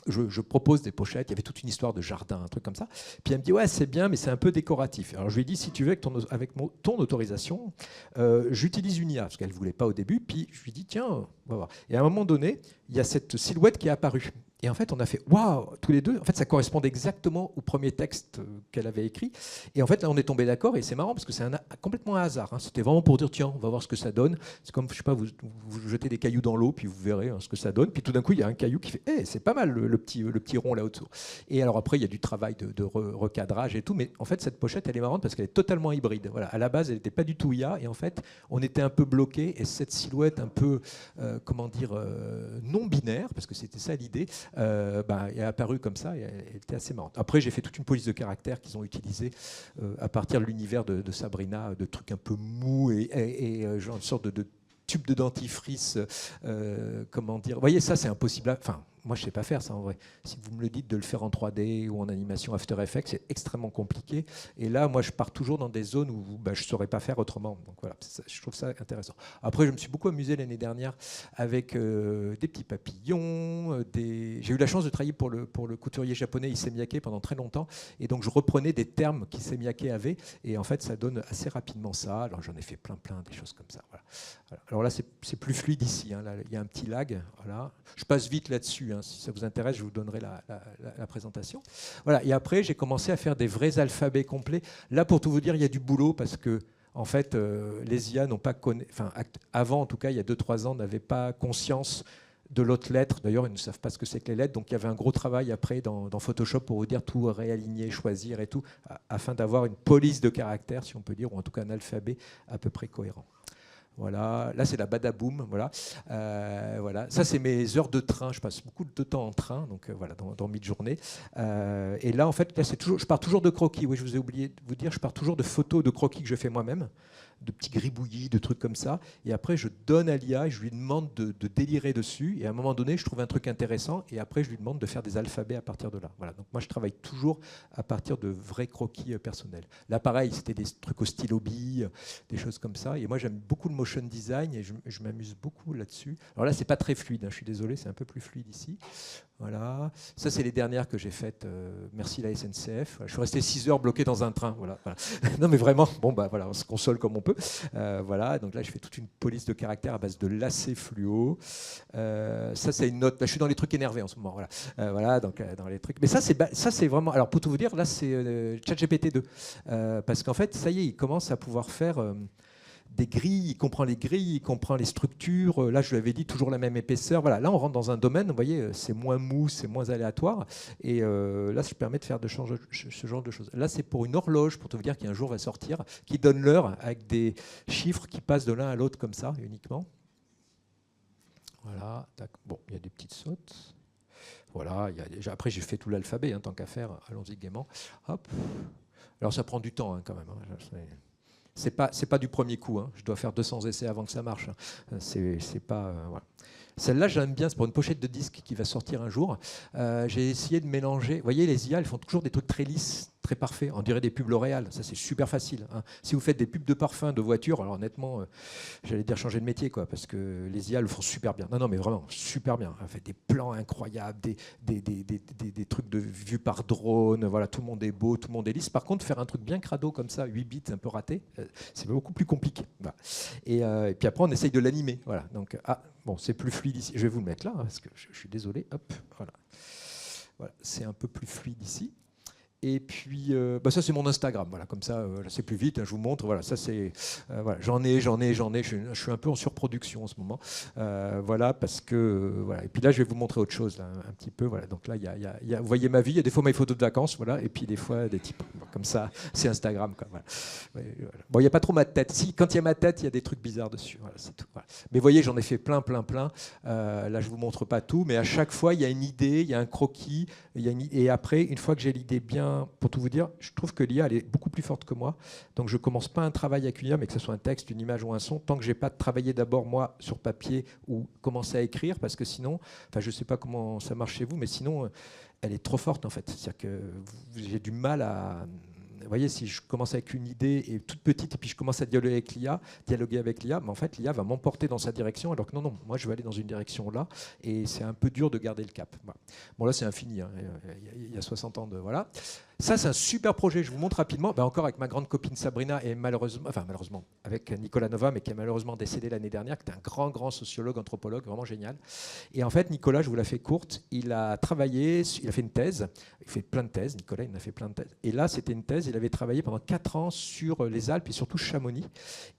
je propose des pochettes. Il y avait toute une histoire de jardin, un truc comme ça. Puis elle me dit, ouais, c'est bien, mais c'est un peu décoratif. Alors, je lui ai dit, si tu veux, avec ton autorisation, j'utilise une IA, parce qu'elle ne voulait pas au début. Puis, je lui ai dit, tiens, on va voir. Et à un moment donné, il y a cette silhouette qui est apparue. Et en fait, on a fait waouh, tous les deux. En fait, ça correspondait exactement au premier texte qu'elle avait écrit. Et en fait, là, on est tombé d'accord. Et c'est marrant parce que c'est complètement un hasard. Hein. C'était vraiment pour dire tiens, on va voir ce que ça donne. C'est comme, je sais pas, vous jetez des cailloux dans l'eau, puis vous verrez ce que ça donne. Puis tout d'un coup, il y a un caillou qui fait hey, c'est pas mal le petit rond là au-dessous. Et alors après, il y a du travail de recadrage et tout. Mais en fait, cette pochette, elle est marrante parce qu'elle est totalement hybride. Voilà. À la base, elle n'était pas du tout IA. Et en fait, on était un peu bloqué. Et cette silhouette un peu, non binaire, parce que c'était ça l'idée. Elle est apparue comme ça et elle était assez marrante. Après, j'ai fait toute une police de caractère qu'ils ont utilisée à partir de l'univers de Sabrina, de trucs un peu mous et genre une sorte de tube de dentifrice. Comment dire ? Vous voyez, ça, c'est impossible. Enfin, moi, je ne sais pas faire ça en vrai. Si vous me le dites de le faire en 3D ou en animation After Effects, c'est extrêmement compliqué. Et là, moi, je pars toujours dans des zones où je ne saurais pas faire autrement. Donc voilà, je trouve ça intéressant. Après, je me suis beaucoup amusé l'année dernière avec des petits papillons. J'ai eu la chance de travailler pour le couturier japonais Issey Miyake pendant très longtemps. Et donc, je reprenais des termes qu'Issey Miyake avait. Et en fait, ça donne assez rapidement ça. Alors, j'en ai fait plein, des choses comme ça. Voilà. Alors là, c'est plus fluide ici. Hein. Là, il y a un petit lag. Voilà. Je passe vite là-dessus. Hein. Si ça vous intéresse, je vous donnerai la présentation. Voilà. Et après, j'ai commencé à faire des vrais alphabets complets. Là, pour tout vous dire, il y a du boulot parce que, en fait, les IA n'ont pas avant, en tout cas, il y a 2-3 ans, n'avaient pas conscience de l'autre lettre. D'ailleurs, ils ne savent pas ce que c'est que les lettres. Donc, il y avait un gros travail après dans Photoshop pour vous dire tout réaligner, choisir et tout, afin d'avoir une police de caractères, si on peut dire, ou en tout cas un alphabet à peu près cohérent. Voilà, là c'est la badaboum, voilà. Voilà. Ça c'est mes heures de train, je passe beaucoup de temps en train, donc voilà, dans mi-journée. Et là en fait, là, je pars toujours de croquis, oui je vous ai oublié de vous dire, je pars toujours de photos de croquis que je fais moi-même, de petits gribouillis, de trucs comme ça, et après je donne à l'IA et je lui demande de délirer dessus, et à un moment donné je trouve un truc intéressant, et après je lui demande de faire des alphabets à partir de là. Voilà. Donc moi je travaille toujours à partir de vrais croquis personnels. Là pareil, c'était des trucs au stylo bille, des choses comme ça, et moi j'aime beaucoup le motion design et je m'amuse beaucoup là-dessus. Alors là, c'est pas très fluide, hein, je suis désolé, c'est un peu plus fluide ici. Voilà. Ça, c'est les dernières que j'ai faites. Merci la SNCF. Je suis resté 6 heures bloqué dans un train. Voilà. Non, mais vraiment, bon, bah voilà, on se console comme on peut. Voilà. Donc là, je fais toute une police de caractère à base de lacets fluo. Ça, c'est une note. Là, je suis dans les trucs énervés en ce moment. Voilà. Voilà. Donc dans les trucs. Mais ça, c'est vraiment. Alors pour tout vous dire, là, c'est ChatGPT 2, parce qu'en fait, ça y est, il commence à pouvoir faire des grilles, il comprend les grilles, il comprend les structures. Là, je lui avais dit toujours la même épaisseur. Voilà, là, on rentre dans un domaine, vous voyez, c'est moins mou, c'est moins aléatoire. Et là, ça permet de faire ce genre de choses. Là, c'est pour une horloge, pour te dire qu'un jour va sortir, qui donne l'heure avec des chiffres qui passent de l'un à l'autre comme ça, uniquement. Voilà, tac. Bon, il y a des petites sautes. Voilà, après, j'ai fait tout l'alphabet, hein, tant qu'à faire. Allons-y gaiement. Hop. Alors, ça prend du temps, hein, quand même. Hein, c'est pas du premier coup. Hein. Je dois faire 200 essais avant que ça marche. Hein. C'est pas. Voilà. Celle-là, j'aime bien. C'est pour une pochette de disque qui va sortir un jour. J'ai essayé de mélanger. Vous voyez, les IA, elles font toujours des trucs très lisses, très parfait. On dirait des pubs L'Oréal, ça c'est super facile. Hein. Si vous faites des pubs de parfum, de voiture, alors honnêtement, j'allais dire changer de métier, quoi, parce que les IA le font super bien. Non, mais vraiment, super bien. On fait des plans incroyables, des trucs de vue par drone, voilà, tout le monde est beau, tout le monde est lisse. Par contre, faire un truc bien crado comme ça, 8 bits, un peu raté, c'est beaucoup plus compliqué. Voilà. Et puis après, on essaye de l'animer. Voilà. Donc, bon, c'est plus fluide ici. Je vais vous le mettre là, hein, parce que je suis désolé. Hop, voilà. Voilà, c'est un peu plus fluide ici. Et puis, ça c'est mon Instagram, voilà, comme ça, c'est plus vite, hein, je vous montre, voilà, ça c'est, voilà, j'en ai, je suis un peu en surproduction en ce moment, voilà, parce que, voilà, et puis là je vais vous montrer autre chose, là, un petit peu, voilà, donc là, vous voyez ma vie, il y a des fois mes photos de vacances, voilà, et puis des fois des types, comme ça, c'est Instagram, quoi, voilà. Bon, il n'y a pas trop ma tête, si, quand il y a ma tête, il y a des trucs bizarres dessus, voilà, c'est tout, voilà. Mais vous voyez, j'en ai fait plein, là je vous montre pas tout, mais à chaque fois, il y a une idée, il y a un croquis, et après, une fois que j'ai l'idée bien, pour tout vous dire, je trouve que l'IA elle est beaucoup plus forte que moi. Donc je ne commence pas un travail avec l'IA, mais que ce soit un texte, une image ou un son, tant que je n'ai pas travaillé d'abord moi sur papier ou commencé à écrire, parce que sinon, je ne sais pas comment ça marche chez vous, mais sinon, elle est trop forte en fait. C'est-à-dire que j'ai du mal à... Vous voyez, si je commence avec une idée et toute petite, et puis je commence à dialoguer avec l'IA, mais en fait, l'IA va m'emporter dans sa direction, alors que non, moi, je vais aller dans une direction là, et c'est un peu dur de garder le cap. Voilà. Bon, là, c'est infini, hein. Il y a 60 ans de... Voilà. Ça, c'est un super projet, je vous montre rapidement, encore avec ma grande copine Sabrina, et malheureusement, avec Nicolas Nova, mais qui est malheureusement décédé l'année dernière, qui est un grand sociologue, anthropologue, vraiment génial. Et en fait, Nicolas, je vous la fais courte, il a travaillé, il a fait une thèse, il fait plein de thèses, Nicolas, il en a fait plein de thèses. Et là, c'était une thèse, il avait travaillé pendant 4 ans sur les Alpes et surtout Chamonix.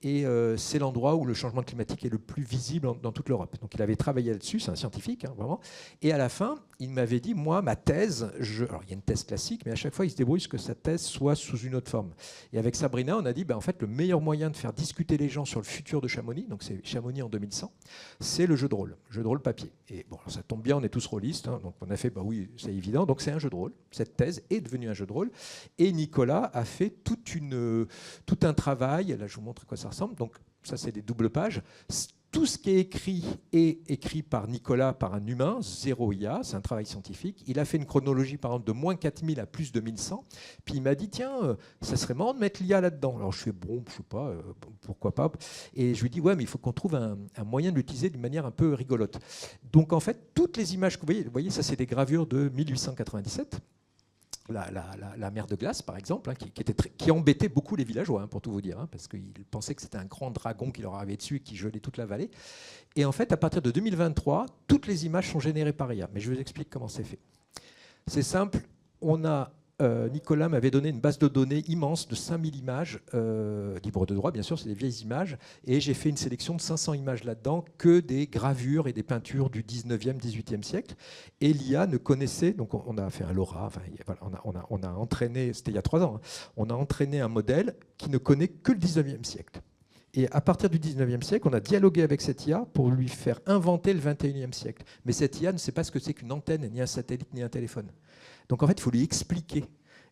Et c'est l'endroit où le changement climatique est le plus visible dans toute l'Europe. Donc il avait travaillé là-dessus, c'est un scientifique, hein, vraiment. Et à la fin, il m'avait dit, moi, ma thèse, alors il y a une thèse classique, mais à chaque fois, il se débrouille que sa thèse soit sous une autre forme. Et avec Sabrina, on a dit, en fait, le meilleur moyen de faire discuter les gens sur le futur de Chamonix, donc c'est Chamonix en 2100, c'est le jeu de rôle papier. Et bon, alors ça tombe bien, on est tous rôlistes, hein, donc on a fait, oui, c'est évident, donc c'est un jeu de rôle. Cette thèse est devenue un jeu de rôle. Et Nicolas a fait tout un travail, là je vous montre à quoi ça ressemble, donc ça c'est des doubles pages. Tout ce qui est écrit par Nicolas, par un humain, 0 IA, c'est un travail scientifique. Il a fait une chronologie, par exemple, de moins 4000 à plus 2100. Puis il m'a dit, tiens, ça serait marrant de mettre l'IA là-dedans. Alors je fais, bon, je sais pas, pourquoi pas. Et je lui dis, ouais, mais il faut qu'on trouve un moyen de l'utiliser d'une manière un peu rigolote. Donc en fait, toutes les images que vous voyez, ça c'est des gravures de 1897. La mer de glace, par exemple, hein, qui embêtait beaucoup les villageois, hein, pour tout vous dire, hein, parce qu'ils pensaient que c'était un grand dragon qui leur arrivait dessus et qui gelait toute la vallée. Et en fait, à partir de 2023, toutes les images sont générées par IA. Mais je vous explique comment c'est fait. C'est simple, Nicolas m'avait donné une base de données immense de 5000 images, libres de droit, bien sûr, c'est des vieilles images, et j'ai fait une sélection de 500 images là-dedans, que des gravures et des peintures du 19e, 18e siècle. Et l'IA ne connaissait, donc on a fait un LoRa, on a entraîné, c'était il y a 3 ans, hein, on a entraîné un modèle qui ne connaît que le 19e siècle. Et à partir du 19e siècle, on a dialogué avec cette IA pour lui faire inventer le 21e siècle. Mais cette IA ne sait pas ce que c'est qu'une antenne, ni un satellite, ni un téléphone. Donc en fait, il faut lui expliquer.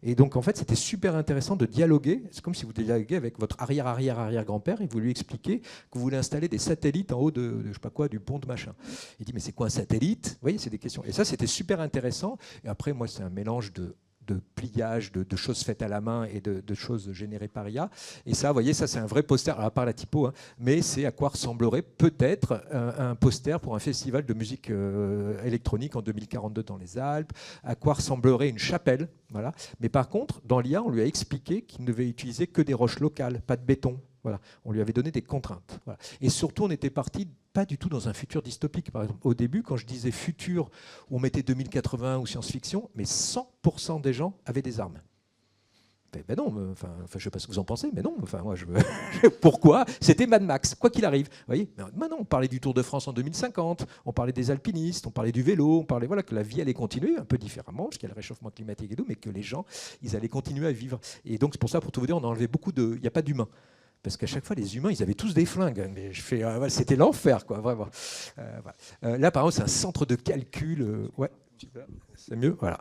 Et donc en fait, c'était super intéressant de dialoguer. C'est comme si vous dialoguiez avec votre arrière-arrière-arrière-grand-père et vous lui expliquez que vous voulez installer des satellites en haut de je sais pas quoi, du pont de machin. Il dit, mais c'est quoi un satellite? Vous voyez, c'est des questions. Et ça, c'était super intéressant. Et après, moi, c'est un mélange de pliage, de choses faites à la main et de choses générées par IA. Et ça, vous voyez, ça c'est un vrai poster, alors à part la typo, hein, mais c'est à quoi ressemblerait peut-être un poster pour un festival de musique électronique en 2042 dans les Alpes, à quoi ressemblerait une chapelle. Voilà. Mais par contre, dans l'IA, on lui a expliqué qu'il ne devait utiliser que des roches locales, pas de béton. Voilà. On lui avait donné des contraintes. Voilà. Et surtout, on était parti pas du tout dans un futur dystopique. Par exemple, au début, quand je disais futur, on mettait 2080 ou science-fiction, mais 100% des gens avaient des armes. Ben non, je ne sais pas ce que vous en pensez, mais non. Moi, pourquoi? C'était Mad Max, quoi qu'il arrive. Vous voyez, maintenant, on parlait du Tour de France en 2050, on parlait des alpinistes, on parlait du vélo, on parlait que la vie allait continuer un peu différemment, parce qu'il y a le réchauffement climatique et tout, mais que les gens, ils allaient continuer à vivre. Et donc, c'est pour ça, pour tout vous dire, on a enlevé beaucoup de... Il n'y a pas d'humains. Parce qu'à chaque fois, les humains, ils avaient tous des flingues. Mais c'était l'enfer, quoi, vraiment. Là, par exemple, c'est un centre de calcul. Ouais, c'est mieux. Voilà.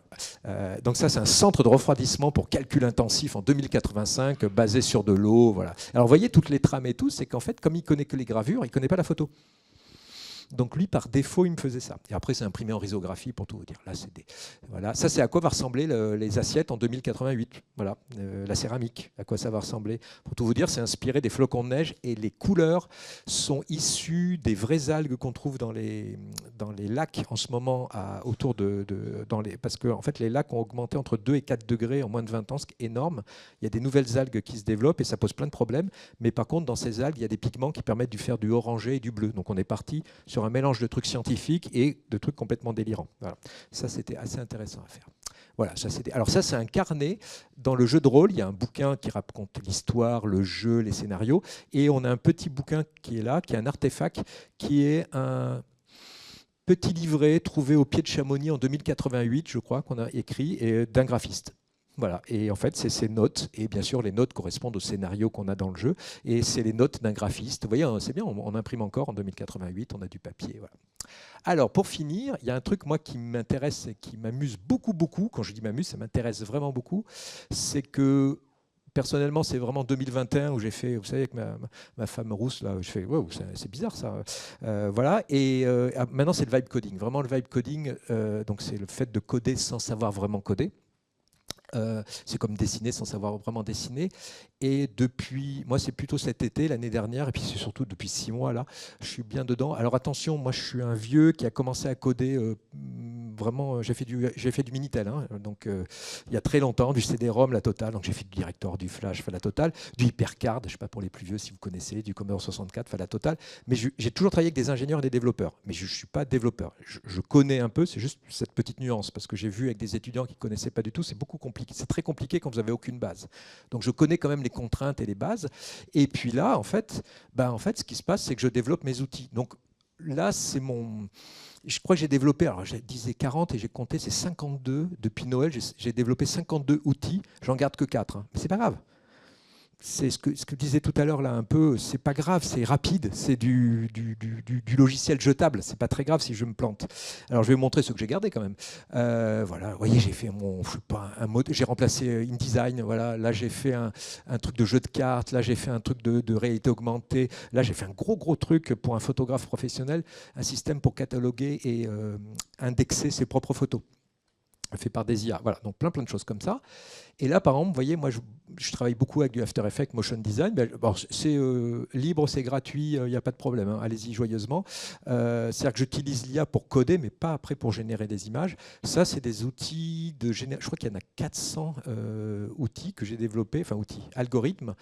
Donc ça, c'est un centre de refroidissement pour calcul intensif en 2085, basé sur de l'eau. Voilà. Alors, vous voyez, toutes les trames et tout, c'est qu'en fait, comme il ne connaît que les gravures, il ne connaît pas la photo. Donc lui, par défaut, il me faisait ça. Et après, c'est imprimé en risographie pour tout vous dire. Là, voilà. Ça, c'est à quoi va ressembler les assiettes en 2088. Voilà, la céramique, à quoi ça va ressembler. Pour tout vous dire, c'est inspiré des flocons de neige et les couleurs sont issues des vraies algues qu'on trouve dans les lacs en ce moment, parce que en fait, les lacs ont augmenté entre 2 et 4 degrés en moins de 20 ans, ce qui est énorme. Il y a des nouvelles algues qui se développent et ça pose plein de problèmes. Mais par contre, dans ces algues, il y a des pigments qui permettent de faire du orangé et du bleu. Donc on est parti sur un mélange de trucs scientifiques et de trucs complètement délirants. Voilà. Ça, c'était assez intéressant à faire. Voilà, alors ça, c'est un carnet. Dans le jeu de rôle, il y a un bouquin qui raconte l'histoire, le jeu, les scénarios. Et on a un petit bouquin qui est là, qui est un artefact, qui est un petit livret trouvé au pied de Chamonix en 2088, je crois, qu'on a écrit, d'un graphiste. Voilà, et en fait, c'est ces notes, et bien sûr, les notes correspondent au scénario qu'on a dans le jeu, et c'est les notes d'un graphiste. Vous voyez, c'est bien, on imprime encore en 2088, on a du papier. Voilà. Alors, pour finir, il y a un truc, moi, qui m'intéresse et qui m'amuse beaucoup, beaucoup. Quand je dis m'amuse, ça m'intéresse vraiment beaucoup. C'est que, personnellement, c'est vraiment 2021 où j'ai fait, vous savez, avec ma femme rousse, là, je fais, wow, c'est bizarre ça. Voilà, et maintenant, c'est le vibe coding. Vraiment, le vibe coding, donc c'est le fait de coder sans savoir vraiment coder. C'est comme dessiner sans savoir vraiment dessiner. Et depuis, moi c'est plutôt cet été, l'année dernière, et puis c'est surtout depuis 6 mois là, je suis bien dedans. Alors attention, moi je suis un vieux qui a commencé à coder vraiment, j'ai fait du Minitel, hein, donc il y a très longtemps, du CD-ROM, la totale, donc j'ai fait du Director, du Flash, la totale, du HyperCard, je ne sais pas pour les plus vieux si vous connaissez, du Commodore 64, la totale, mais j'ai toujours travaillé avec des ingénieurs et des développeurs, mais je ne suis pas développeur. Je connais un peu, c'est juste cette petite nuance, parce que j'ai vu avec des étudiants qui ne connaissaient pas du tout, c'est beaucoup compliqué, c'est très compliqué quand vous n'avez aucune base. Donc je connais quand même les contraintes et les bases, et puis là, en fait, ce qui se passe, c'est que je développe mes outils. Donc là, c'est mon... Je crois que j'ai développé, alors je disais 40 et j'ai compté, c'est 52 depuis Noël, j'ai développé 52 outils, j'en garde que 4, hein. Mais c'est pas grave. C'est ce que je disais tout à l'heure là un peu, c'est pas grave, c'est rapide, c'est du logiciel jetable, c'est pas très grave si je me plante. Alors je vais vous montrer ce que j'ai gardé quand même. Voilà, vous voyez, j'ai fait un mode, j'ai remplacé InDesign, voilà, là j'ai fait un truc de jeu de cartes, là j'ai fait un truc de réalité augmentée, là j'ai fait un gros truc pour un photographe professionnel, un système pour cataloguer et indexer ses propres photos, fait par des IA. Voilà, donc plein de choses comme ça. Et là, par exemple, vous voyez, moi, je travaille beaucoup avec du After Effects, Motion Design. Bon, c'est libre, c'est gratuit, il n'y a pas de problème. Hein, allez-y joyeusement. C'est-à-dire que j'utilise l'IA pour coder, mais pas après pour générer des images. Ça, c'est des outils de génération. Je crois qu'il y en a 400 outils que j'ai développés, enfin outils, algorithmes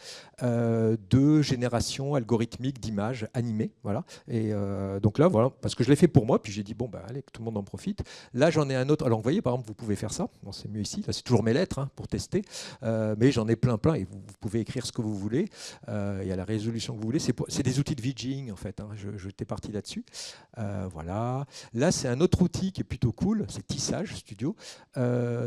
de génération algorithmique d'images animées. Voilà. Et donc là, voilà, parce que je l'ai fait pour moi, puis j'ai dit, bon, allez, que tout le monde en profite. Là, j'en ai un autre. Alors, vous voyez, par exemple, vous pouvez faire ça. Bon, c'est mieux ici. Là, c'est toujours mes lettres hein, pour tester. Mais j'en ai plein et vous pouvez écrire ce que vous voulez. Il y a la résolution que vous voulez. C'est des outils de vidging en fait. Hein. J'étais parti là-dessus. Voilà. Là, c'est un autre outil qui est plutôt cool. C'est Tissage Studio.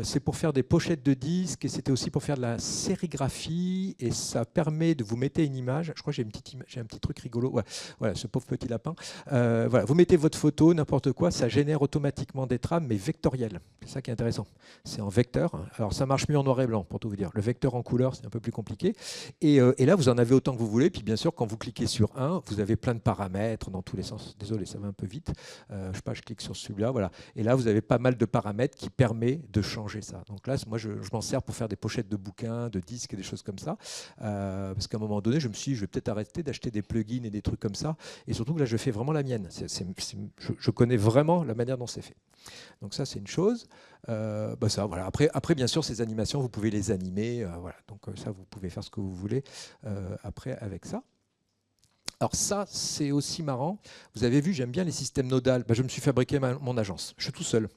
C'est pour faire des pochettes de disques et c'était aussi pour faire de la sérigraphie et ça permet de vous mettre une image. Je crois que j'ai un petit truc rigolo. Ouais. Voilà, ce pauvre petit lapin. Voilà. Vous mettez votre photo, n'importe quoi, ça génère automatiquement des trames, mais vectorielles. C'est ça qui est intéressant. C'est en vecteur. Alors ça marche mieux en noir et blanc, pour tout vous dire. Le vecteur en couleur, c'est un peu plus compliqué. Et là, vous en avez autant que vous voulez. Puis bien sûr, quand vous cliquez sur un, vous avez plein de paramètres dans tous les sens. Désolé, ça va un peu vite. Je sais pas, je clique sur celui-là, voilà. Et là, vous avez pas mal de paramètres qui permettent de changer ça. Donc là, moi, je m'en sers pour faire des pochettes de bouquins, de disques et des choses comme ça. Parce qu'à un moment donné, je me suis dit, je vais peut-être arrêter d'acheter des plugins et des trucs comme ça. Et surtout que là, je fais vraiment la mienne. Je connais vraiment la manière dont c'est fait. Donc ça, c'est une chose. Ça, voilà. Après, bien sûr, ces animations, vous pouvez les animer. Voilà. Donc ça, vous pouvez faire ce que vous voulez après avec ça. Alors ça, c'est aussi marrant. Vous avez vu, j'aime bien les systèmes nodal. Je me suis fabriqué mon agence. Je suis tout seul.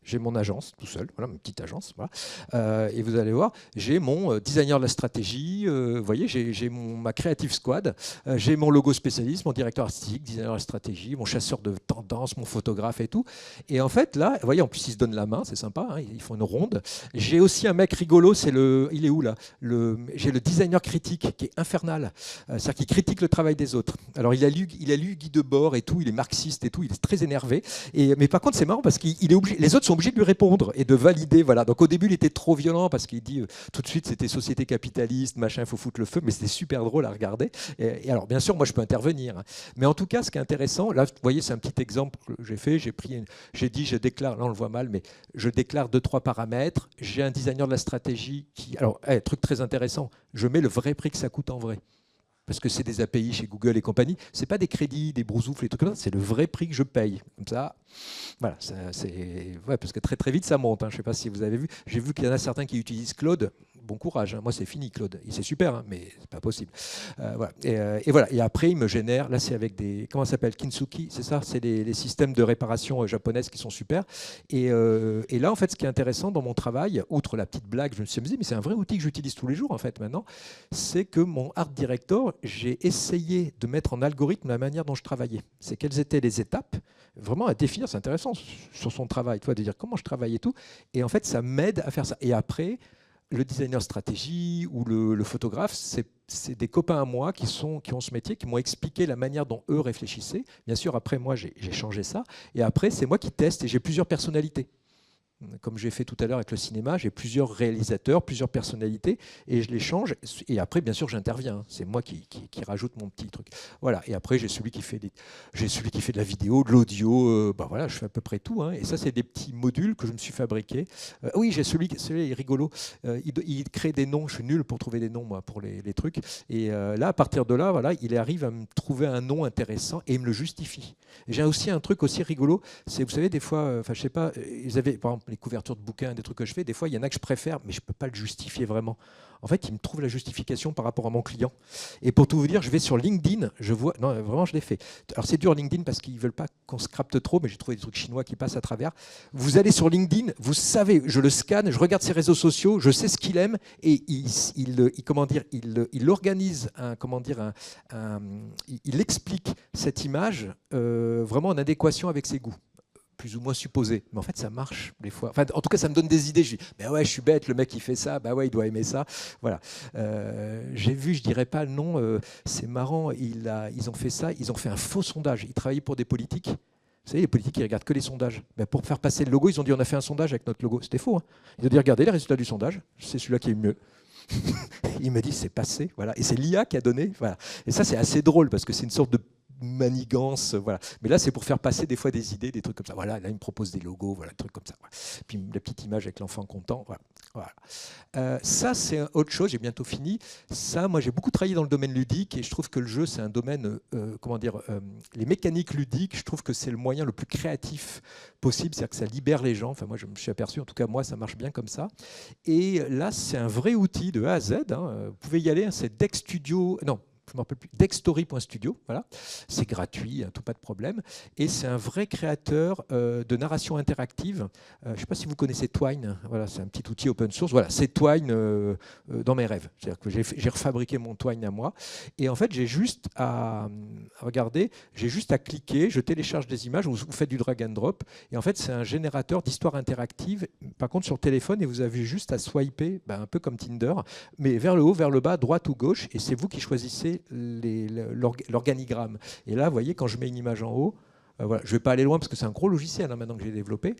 J'ai mon agence tout seul, voilà, ma petite agence. Voilà. Et vous allez voir, j'ai mon designer de la stratégie, vous voyez, j'ai ma creative squad, j'ai mon logo spécialiste, mon directeur artistique, designer de la stratégie, mon chasseur de tendance, mon photographe et tout. Et en fait, là, vous voyez, en plus, ils se donnent la main, c'est sympa, hein, ils font une ronde. J'ai aussi un mec rigolo, il est où là j'ai le designer critique qui est infernal, c'est-à-dire qu'il critique le travail des autres. Alors, il a lu Guy Debord et tout, il est marxiste et tout, il est très énervé. Mais par contre, c'est marrant parce qu'il est obligé, les autres sont obligés de lui répondre et de valider. Voilà. Donc au début, il était trop violent parce qu'il dit tout de suite c'était société capitaliste, machin, il faut foutre le feu, mais c'était super drôle à regarder. Et alors, bien sûr, moi je peux intervenir. Hein. Mais en tout cas, ce qui est intéressant, là, vous voyez, c'est un petit exemple que j'ai fait. J'ai dit, je déclare, là on le voit mal, mais je déclare 2-3 paramètres. J'ai un designer de la stratégie qui. Alors, truc très intéressant, je mets le vrai prix que ça coûte en vrai. Parce que c'est des API chez Google et compagnie, c'est pas des crédits, des brousoufles, des trucs comme ça, c'est le vrai prix que je paye. Comme ça, voilà, parce que très très vite ça monte. Hein. Je ne sais pas si vous avez vu. J'ai vu qu'il y en a certains qui utilisent Claude. Bon courage. Hein. Moi c'est fini Claude. C'est super, hein, mais c'est pas possible. Voilà. Et voilà. Et après il me génère. Là c'est avec des comment ça s'appelle Kintsugi, c'est ça. C'est les systèmes de réparation japonaises qui sont super. Et là en fait ce qui est intéressant dans mon travail, outre la petite blague, je me suis dit mais c'est un vrai outil que j'utilise tous les jours en fait maintenant, c'est que mon Art Director, j'ai essayé de mettre en algorithme la manière dont je travaillais. C'est quelles étaient les étapes, vraiment à définir, c'est intéressant sur son travail, de dire comment je travaille et tout. Et en fait, ça m'aide à faire ça. Et après, le designer stratégie ou le photographe, c'est des copains à moi qui ont ce métier, qui m'ont expliqué la manière dont eux réfléchissaient. Bien sûr, après, moi, j'ai changé ça. Et après, c'est moi qui teste et j'ai plusieurs personnalités. Comme j'ai fait tout à l'heure avec le cinéma, j'ai plusieurs réalisateurs, plusieurs personnalités, et je les change. Et après, bien sûr, j'interviens. C'est moi qui rajoute mon petit truc. Voilà. Et après, j'ai celui qui fait de la vidéo, de l'audio. Voilà, je fais à peu près tout. Hein. Et ça, c'est des petits modules que je me suis fabriqués. Oui, j'ai celui est rigolo. Il crée des noms. Je suis nul pour trouver des noms, moi, pour les trucs. Et là, à partir de là, voilà, il arrive à me trouver un nom intéressant et il me le justifie. Et j'ai aussi un truc aussi rigolo. C'est, vous savez, des fois, je sais pas, ils avaient, par exemple, les couvertures de bouquins, des trucs que je fais, des fois, il y en a que je préfère, mais je ne peux pas le justifier vraiment. En fait, il me trouve la justification par rapport à mon client. Et pour tout vous dire, je vais sur LinkedIn, je vois... Non, vraiment, je l'ai fait. Alors, c'est dur LinkedIn parce qu'ils ne veulent pas qu'on se capte trop, mais j'ai trouvé des trucs chinois qui passent à travers. Vous allez sur LinkedIn, vous savez, je le scanne, je regarde ses réseaux sociaux, je sais ce qu'il aime, et il organise il explique cette image vraiment en adéquation avec ses goûts. Plus ou moins supposé. Mais en fait, ça marche des fois. Enfin, en tout cas, ça me donne des idées. Je dis, ben ouais, je suis bête, le mec qui fait ça, bah ouais, il doit aimer ça. Voilà. J'ai vu, je dirais pas le nom, c'est marrant, ils ont fait ça, ils ont fait un faux sondage. Ils travaillaient pour des politiques. Vous savez, les politiques, ils regardent que les sondages. Ben, pour faire passer le logo, ils ont dit, on a fait un sondage avec notre logo. C'était faux. Hein. Ils ont dit, regardez les résultats du sondage, c'est celui-là qui est le mieux. Il me dit, c'est passé. Voilà. Et c'est l'IA qui a donné. Voilà. Et ça, c'est assez drôle parce que c'est une sorte de manigance, voilà. Mais là, c'est pour faire passer des fois des idées, des trucs comme ça. Voilà, là, il me propose des logos, voilà, des trucs comme ça. Voilà. Puis la petite image avec l'enfant content, voilà. Voilà. Ça, c'est autre chose, j'ai bientôt fini. Ça, moi, j'ai beaucoup travaillé dans le domaine ludique et je trouve que le jeu, c'est un domaine, les mécaniques ludiques, je trouve que c'est le moyen le plus créatif possible, c'est-à-dire que ça libère les gens. Enfin, moi, je me suis aperçu, en tout cas, moi, ça marche bien comme ça. Et là, c'est un vrai outil de A à Z. Hein. Vous pouvez y aller, hein, c'est Deck Studio, non, je ne me rappelle plus, Dextory.studio, voilà. C'est gratuit, tout pas de problème. Et c'est un vrai créateur de narration interactive. Je ne sais pas si vous connaissez Twine, voilà, c'est un petit outil open source. Voilà, c'est Twine dans mes rêves. C'est-à-dire que j'ai refabriqué mon Twine à moi. Et en fait, j'ai juste à regarder, j'ai juste à cliquer, je télécharge des images, vous faites du drag and drop. Et en fait, c'est un générateur d'histoire interactive, par contre sur téléphone, et vous avez juste à swiper, un peu comme Tinder, mais vers le haut, vers le bas, droite ou gauche, et c'est vous qui choisissez l'organigramme. Et là, vous voyez, quand je mets une image en haut, voilà. Je ne vais pas aller loin parce que c'est un gros logiciel hein, maintenant que j'ai développé.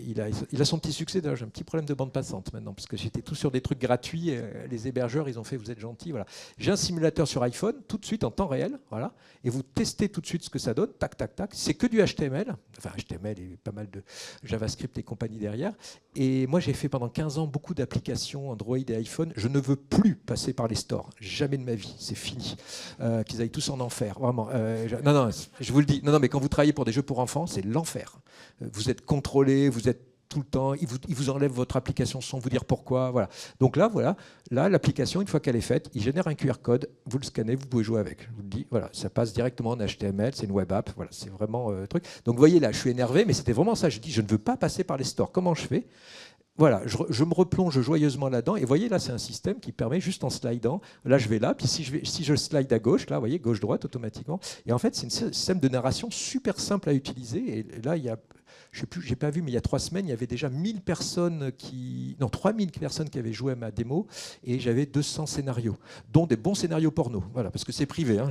Il a son petit succès. D'ailleurs, j'ai un petit problème de bande passante maintenant parce que j'étais tout sur des trucs gratuits. Les hébergeurs, ils ont fait, vous êtes gentils. Voilà. J'ai un simulateur sur iPhone tout de suite en temps réel. Voilà. Et vous testez tout de suite ce que ça donne. Tac, tac, tac. C'est que du HTML. Enfin, HTML et pas mal de JavaScript et compagnie derrière. Et moi, j'ai fait pendant 15 ans beaucoup d'applications Android et iPhone. Je ne veux plus passer par les stores. Jamais de ma vie. C'est fini. Qu'ils aillent tous en enfer. Vraiment. Non, je vous le dis. Non, mais quand vous travaillez pour des jeux pour enfants, c'est l'enfer. Vous êtes contrôlé, vous êtes tout le temps, ils vous enlèvent votre application sans vous dire pourquoi. Voilà. Donc là, l'application, une fois qu'elle est faite, il génère un QR code, vous le scannez, vous pouvez jouer avec. Je vous le dis, voilà, ça passe directement en HTML, c'est une web app, voilà, c'est vraiment truc. Donc vous voyez là, je suis énervé, mais c'était vraiment ça. Je dis, je ne veux pas passer par les stores. Comment je fais ? Voilà, je me replonge joyeusement là-dedans. Et vous voyez, là, c'est un système qui permet, juste en slidant, là, je vais là, puis si je slide à gauche, là, vous voyez, gauche-droite, automatiquement. Et en fait, c'est un système de narration super simple à utiliser. Et là, il y a je sais plus, j'ai pas vu, mais il y a 3 semaines, il y avait déjà 3000 personnes 3000 personnes qui avaient joué à ma démo, et j'avais 200 scénarios, dont des bons scénarios porno. Voilà, parce que c'est privé. Hein,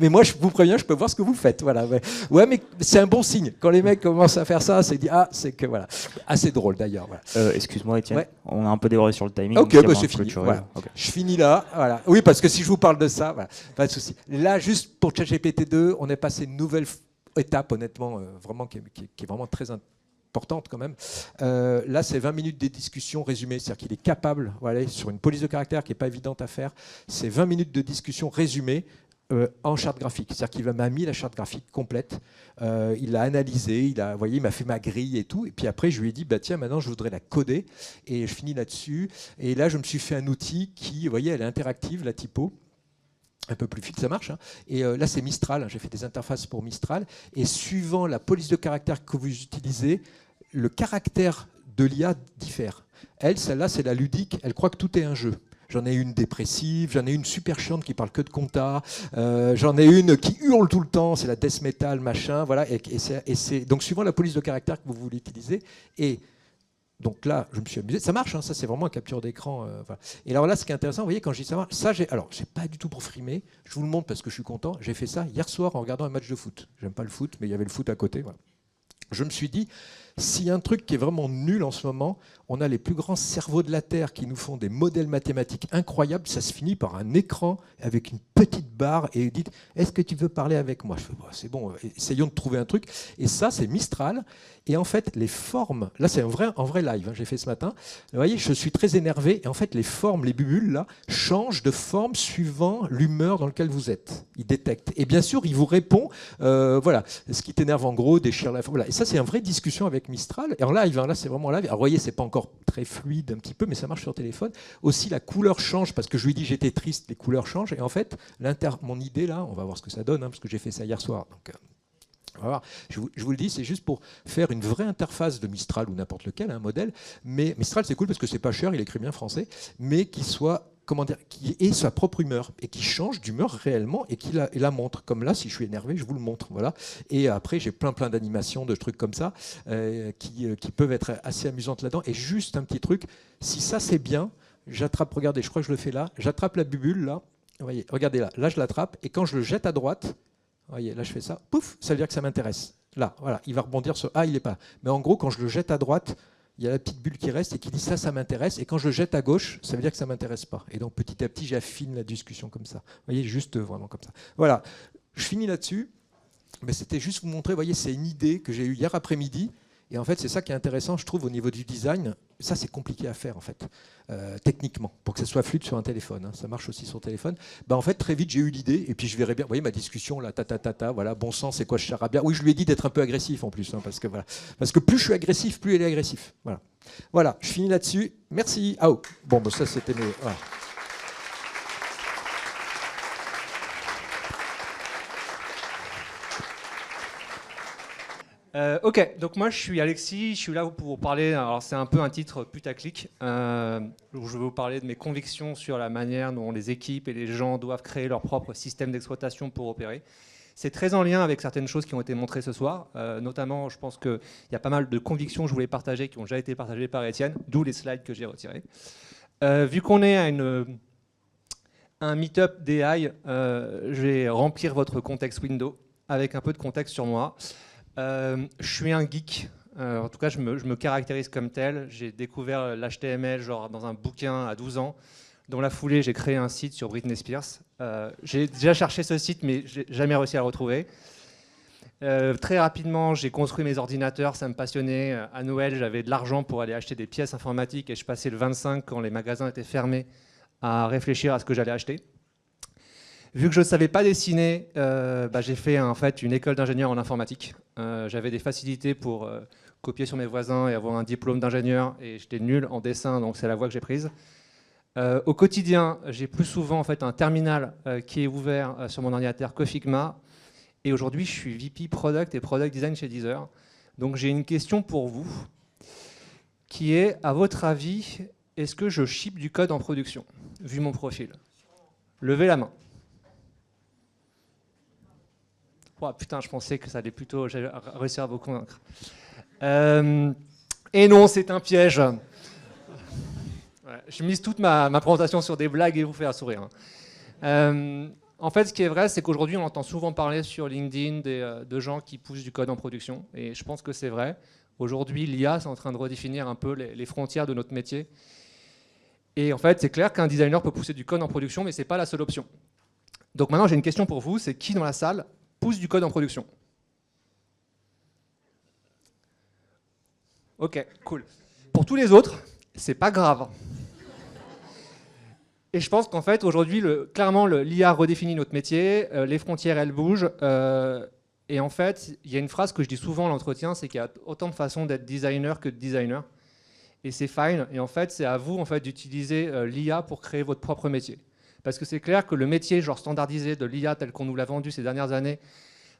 mais moi, je vous préviens, je peux voir ce que vous faites. Voilà. Ouais, mais c'est un bon signe. Quand les mecs commencent à faire ça, c'est dit c'est que voilà, assez drôle d'ailleurs. Voilà. Excuse-moi, Étienne. Ouais. On a un peu débordé sur le timing. Ok, c'est fini. Voilà. Okay. Je finis là. Voilà. Oui, parce que si je vous parle de ça, voilà, pas de souci. Là, juste pour ChatGPT 2, on est passé une nouvelle étape, honnêtement, vraiment qui est vraiment très importante quand même. Là, c'est 20 minutes de discussion résumée, c'est-à-dire qu'il est capable, voilà, sur une police de caractère qui n'est pas évidente à faire, c'est 20 minutes de discussion résumée en charte graphique. C'est-à-dire qu'il m'a mis la charte graphique complète, il l'a analysée, il m'a fait ma grille et tout, et puis après je lui ai dit, tiens, maintenant je voudrais la coder, et je finis là-dessus. Et là, je me suis fait un outil qui, vous voyez, elle est interactive, la typo, un peu plus fixe, ça marche. Hein. Et là, c'est Mistral. J'ai fait des interfaces pour Mistral. Et suivant la police de caractère que vous utilisez, le caractère de l'IA diffère. Celle-là, c'est la ludique. Elle croit que tout est un jeu. J'en ai une dépressive, j'en ai une super chiante qui parle que de compta, j'en ai une qui hurle tout le temps, c'est la death metal, machin. Voilà. Et c'est donc, suivant la police de caractère que vous voulez utiliser. Et donc là, je me suis amusé. Ça marche, hein, ça c'est vraiment un capture d'écran. Voilà. Et alors là, ce qui est intéressant, vous voyez, quand je dis ça marche, j'ai pas du tout pour frimer. Je vous le montre parce que je suis content. J'ai fait ça hier soir en regardant un match de foot. J'aime pas le foot, mais il y avait le foot à côté. Voilà. Je me suis dit, s'il y a un truc qui est vraiment nul en ce moment, on a les plus grands cerveaux de la Terre qui nous font des modèles mathématiques incroyables. Ça se finit par un écran avec une petite barre et vous dites, est-ce que tu veux parler avec moi? Je fais, c'est bon, essayons de trouver un truc. Et ça, c'est Mistral. Et en fait, les formes, là c'est en vrai live, hein, j'ai fait ce matin. Vous voyez, je suis très énervé. Et en fait, les formes, les bulles, là, changent de forme suivant l'humeur dans laquelle vous êtes. Il détecte. Et bien sûr, il vous répond, voilà, ce qui t'énerve en gros, déchire la forme. Voilà. Et ça, c'est une vraie discussion avec Mistral. Et en live, hein, là, c'est vraiment live. Alors, vous voyez, c'est pas encore très fluide un petit peu, mais ça marche sur téléphone. Aussi, la couleur change, parce que je lui dis j'étais triste, les couleurs changent. Et en fait, mon idée, là, on va voir ce que ça donne, hein, parce que j'ai fait ça hier soir. Donc, voilà. Je vous le dis, c'est juste pour faire une vraie interface de Mistral ou n'importe lequel, un modèle. Mais Mistral, c'est cool parce que c'est pas cher, il écrit bien français, mais qui soit, qui ait sa propre humeur et qui change d'humeur réellement et qui la montre. Comme là, si je suis énervé, je vous le montre. Voilà. Et après, j'ai plein d'animations, de trucs comme ça qui peuvent être assez amusantes là-dedans. Et juste un petit truc, si ça c'est bien, j'attrape, regardez, je crois que je le fais là, j'attrape la bubule là. Vous voyez, regardez là, je l'attrape et quand je le jette à droite, voyez, là je fais ça, pouf, ça veut dire que ça m'intéresse. Là, voilà, il va rebondir sur il n'est pas. Mais en gros, quand je le jette à droite, il y a la petite bulle qui reste et qui dit ça m'intéresse. Et quand je le jette à gauche, ça veut dire que ça ne m'intéresse pas. Et donc petit à petit, j'affine la discussion comme ça. Vous voyez, juste vraiment comme ça. Voilà, je finis là-dessus. Mais c'était juste vous montrer, vous voyez, c'est une idée que j'ai eue hier après-midi. Et en fait, c'est ça qui est intéressant, je trouve, au niveau du design. Ça, c'est compliqué à faire, en fait, techniquement, pour que ça soit fluide sur un téléphone. Hein. Ça marche aussi sur téléphone. En fait, très vite, j'ai eu l'idée, et puis je verrai bien. Vous voyez, ma discussion, là, voilà, bon sang, c'est quoi, charabia. Oui, je lui ai dit d'être un peu agressif, en plus, hein, parce que plus je suis agressif, plus elle est agressive. Voilà, je finis là-dessus. Merci. Bon, ça, c'était mes... Voilà. Ok, donc moi je suis Alexis, je suis là pour vous parler, alors c'est un peu un titre putaclic, où je vais vous parler de mes convictions sur la manière dont les équipes et les gens doivent créer leur propre système d'exploitation pour opérer. C'est très en lien avec certaines choses qui ont été montrées ce soir, notamment je pense qu'il y a pas mal de convictions que je voulais partager qui ont déjà été partagées par Étienne, d'où les slides que j'ai retirés. Vu qu'on est à un meet-up d'AI, je vais remplir votre contexte window avec un peu de contexte sur moi. Je suis un geek, en tout cas je me caractérise comme tel. J'ai découvert l'HTML dans un bouquin à 12 ans. Dans la foulée, j'ai créé un site sur Britney Spears. J'ai déjà cherché ce site, mais j'ai jamais réussi à le retrouver. Très rapidement, j'ai construit mes ordinateurs, ça me passionnait. À Noël, j'avais de l'argent pour aller acheter des pièces informatiques et je passais le 25, quand les magasins étaient fermés, à réfléchir à ce que j'allais acheter. Vu que je ne savais pas dessiner, j'ai fait en fait une école d'ingénieur en informatique. J'avais des facilités pour copier sur mes voisins et avoir un diplôme d'ingénieur, et j'étais nul en dessin, donc c'est la voie que j'ai prise. Au quotidien, j'ai plus souvent en fait un terminal qui est ouvert sur mon ordinateur que Figma, et aujourd'hui je suis VP Product et Product Design chez Deezer. Donc j'ai une question pour vous, qui est, à votre avis, est-ce que je ship du code en production, vu mon profil? Levez la main. Oh, putain, je pensais que ça allait plutôt réussir à vous convaincre. Et non, c'est un piège. Ouais, je mise toute ma présentation sur des blagues et vous faire sourire. En fait, ce qui est vrai, c'est qu'aujourd'hui, on entend souvent parler sur LinkedIn de gens qui poussent du code en production. Et je pense que c'est vrai. Aujourd'hui, l'IA, c'est en train de redéfinir un peu les frontières de notre métier. Et en fait, c'est clair qu'un designer peut pousser du code en production, mais ce n'est pas la seule option. Donc maintenant, j'ai une question pour vous. C'est qui dans la salle pousse du code en production? Ok, cool. Pour tous les autres, c'est pas grave. Et je pense qu'en fait, aujourd'hui, clairement, l'IA redéfinit notre métier, les frontières, elles bougent. Et en fait, il y a une phrase que je dis souvent à l'entretien, c'est qu'il y a autant de façons d'être designer que de designer. Et c'est fine. Et en fait, c'est à vous en fait, d'utiliser l'IA pour créer votre propre métier. Parce que c'est clair que le métier genre standardisé de l'IA tel qu'on nous l'a vendu ces dernières années,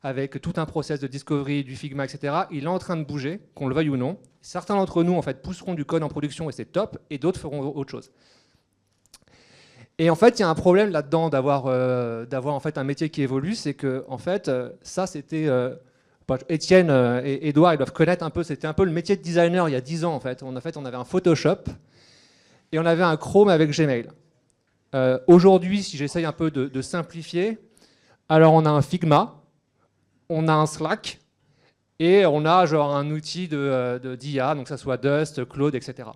avec tout un process de discovery, du Figma, etc., il est en train de bouger, qu'on le veuille ou non. Certains d'entre nous en fait, pousseront du code en production et c'est top, et d'autres feront autre chose. Et en fait, il y a un problème là-dedans d'avoir en fait, un métier qui évolue, c'est que en fait, ça c'était... Étienne et Edouard, ils doivent connaître un peu, c'était un peu le métier de designer il y a 10 ans en fait. On avait un Photoshop et on avait un Chrome avec Gmail. Aujourd'hui, si j'essaye un peu de simplifier, alors on a un Figma, on a un Slack et on a genre un outil d'IA, donc que ça soit Dust, Claude, etc.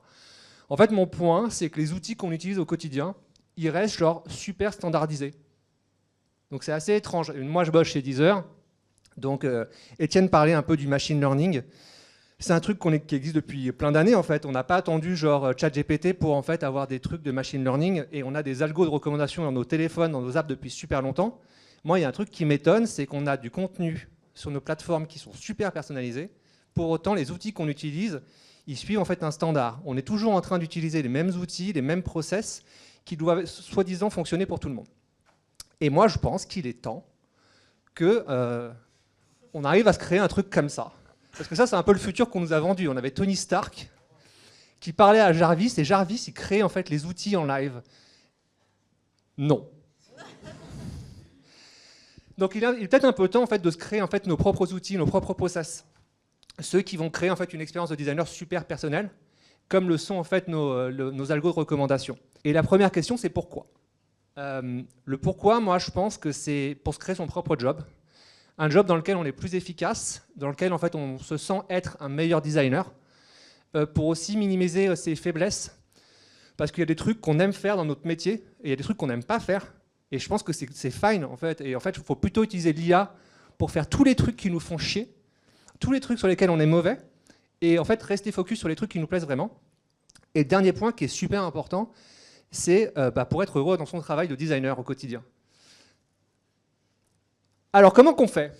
En fait, mon point, c'est que les outils qu'on utilise au quotidien, ils restent genre super standardisés. Donc c'est assez étrange. Moi, je bosse chez Deezer. Donc, Étienne parlait un peu du machine learning. C'est un truc qui existe depuis plein d'années en fait. On n'a pas attendu genre ChatGPT pour en fait avoir des trucs de machine learning et on a des algos de recommandation dans nos téléphones, dans nos apps depuis super longtemps. Moi, il y a un truc qui m'étonne, c'est qu'on a du contenu sur nos plateformes qui sont super personnalisés. Pour autant, les outils qu'on utilise, ils suivent en fait un standard. On est toujours en train d'utiliser les mêmes outils, les mêmes process qui doivent soi-disant fonctionner pour tout le monde. Et moi, je pense qu'il est temps que on arrive à se créer un truc comme ça. Parce que ça, c'est un peu le futur qu'on nous a vendu. On avait Tony Stark qui parlait à Jarvis, et Jarvis, il créait en fait les outils en live. Non. Donc il est peut-être un peu temps en fait, de se créer en fait, nos propres outils, nos propres process. Ceux qui vont créer en fait, une expérience de designer super personnelle, comme le sont en fait, nos algos de recommandation. Et la première question, c'est pourquoi. Le pourquoi, moi, je pense que c'est pour se créer son propre job. Un job dans lequel on est plus efficace, dans lequel en fait, on se sent être un meilleur designer, pour aussi minimiser ses faiblesses, parce qu'il y a des trucs qu'on aime faire dans notre métier, et il y a des trucs qu'on n'aime pas faire, et je pense que c'est fine, en fait. Et en fait, il faut plutôt utiliser l'IA pour faire tous les trucs qui nous font chier, tous les trucs sur lesquels on est mauvais, et en fait, rester focus sur les trucs qui nous plaisent vraiment. Et dernier point qui est super important, c'est pour être heureux dans son travail de designer au quotidien. Alors, comment qu'on fait?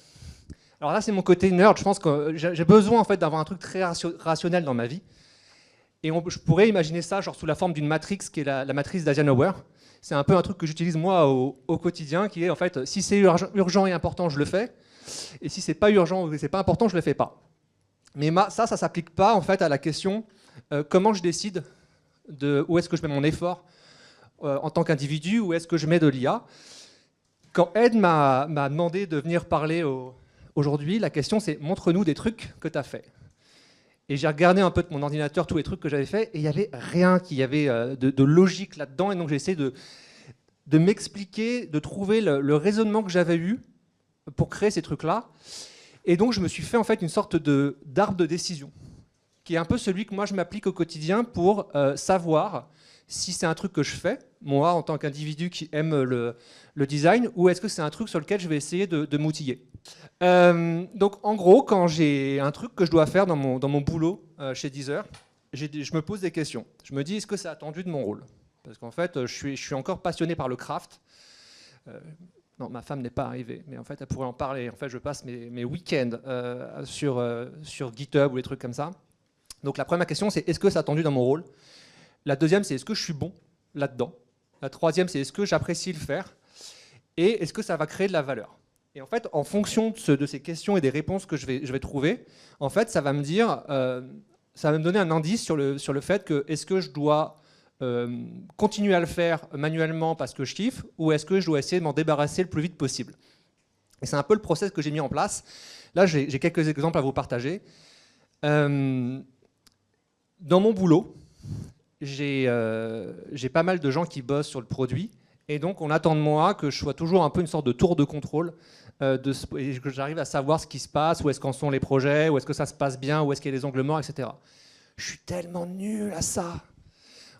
Alors là, c'est mon côté nerd. Je pense que j'ai besoin en fait, d'avoir un truc très rationnel dans ma vie. Et je pourrais imaginer ça genre, sous la forme d'une matrix qui est la matrice d'Eisenhower. C'est un peu un truc que j'utilise moi au quotidien, qui est en fait, si c'est urgent et important, je le fais. Et si c'est pas urgent ou c'est pas important, je le fais pas. Mais ça s'applique pas en fait à la question comment je décide de où est-ce que je mets mon effort en tant qu'individu, où est-ce que je mets de l'IA. Quand Ed m'a demandé de venir parler aujourd'hui, la question c'est montre-nous des trucs que tu as fait. Et j'ai regardé un peu de mon ordinateur tous les trucs que j'avais fait et il n'y avait rien qui avait de logique là-dedans. Et donc j'ai essayé de m'expliquer, de trouver le raisonnement que j'avais eu pour créer ces trucs-là. Et donc je me suis fait en fait une sorte d'arbre de décision, qui est un peu celui que moi je m'applique au quotidien pour savoir si c'est un truc que je fais, moi en tant qu'individu qui aime le design, ou est-ce que c'est un truc sur lequel je vais essayer de m'outiller. Donc en gros, quand j'ai un truc que je dois faire dans mon boulot chez Deezer, je me pose des questions. Je me dis, est-ce que c'est attendu de mon rôle? Parce qu'en fait, je suis encore passionné par le craft. Non, ma femme n'est pas arrivée, mais en fait, elle pourrait en parler. En fait, je passe mes week-ends sur GitHub ou des trucs comme ça. Donc la première question, c'est est-ce que c'est attendu dans mon rôle? La deuxième, c'est est-ce que je suis bon là-dedans? La troisième, c'est est-ce que j'apprécie le faire? Et est-ce que ça va créer de la valeur? Et en fait, en fonction de ces questions et des réponses que je vais trouver, en fait, ça va me dire, ça va me donner un indice sur le fait que est-ce que je dois continuer à le faire manuellement parce que je kiffe, ou est-ce que je dois essayer de m'en débarrasser le plus vite possible? Et c'est un peu le process que j'ai mis en place. Là, j'ai quelques exemples à vous partager. Dans mon boulot, j'ai pas mal de gens qui bossent sur le produit. Et donc, on attend de moi que je sois toujours un peu une sorte de tour de contrôle, et que j'arrive à savoir ce qui se passe, où est-ce qu'en sont les projets, où est-ce que ça se passe bien, où est-ce qu'il y a des angles morts, etc. Je suis tellement nul à ça.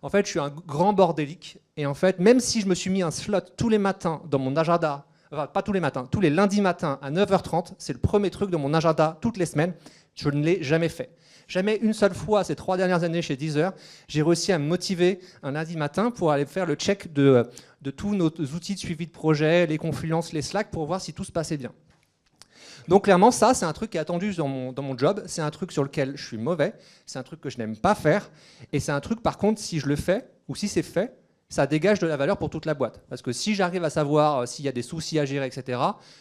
En fait, je suis un grand bordélique. Et en fait, même si je me suis mis un slot tous les matins dans mon agenda, enfin pas tous les matins, tous les lundis matins à 9h30, c'est le premier truc de mon agenda toutes les semaines, je ne l'ai jamais fait. Jamais une seule fois ces 3 dernières années chez Deezer, j'ai réussi à me motiver un lundi matin pour aller faire le check de tous nos outils de suivi de projet, les Confluence, les Slack, pour voir si tout se passait bien. Donc clairement, ça, c'est un truc qui est attendu dans mon job, c'est un truc sur lequel je suis mauvais, c'est un truc que je n'aime pas faire, et c'est un truc, par contre, si je le fais, ou si c'est fait, ça dégage de la valeur pour toute la boîte. Parce que si j'arrive à savoir s'il y a des soucis à gérer, etc.,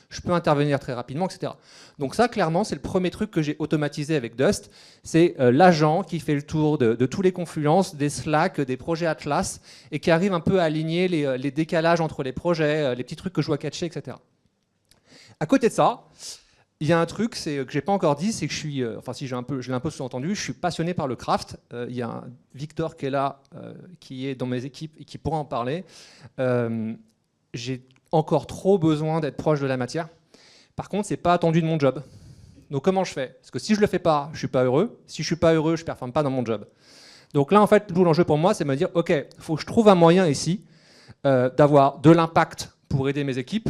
je peux intervenir très rapidement, etc. Donc ça, clairement, c'est le premier truc que j'ai automatisé avec Dust. C'est l'agent qui fait le tour de tous les Confluence, des Slack, des projets Atlas, et qui arrive un peu à aligner les décalages entre les projets, les petits trucs que je dois catcher, etc. À côté de ça, il y a un truc que je n'ai pas encore dit, c'est que je suis, enfin si je l'ai un peu sous-entendu, je suis passionné par le craft. Il y a un Victor qui est là, qui est dans mes équipes et qui pourra en parler. J'ai encore trop besoin d'être proche de la matière. Par contre, ce n'est pas attendu de mon job. Donc comment je fais? Parce que si je ne le fais pas, je ne suis pas heureux. Si je ne suis pas heureux, je ne performe pas dans mon job. Donc là, en fait, tout l'enjeu pour moi, c'est de me dire, OK, il faut que je trouve un moyen ici d'avoir de l'impact pour aider mes équipes,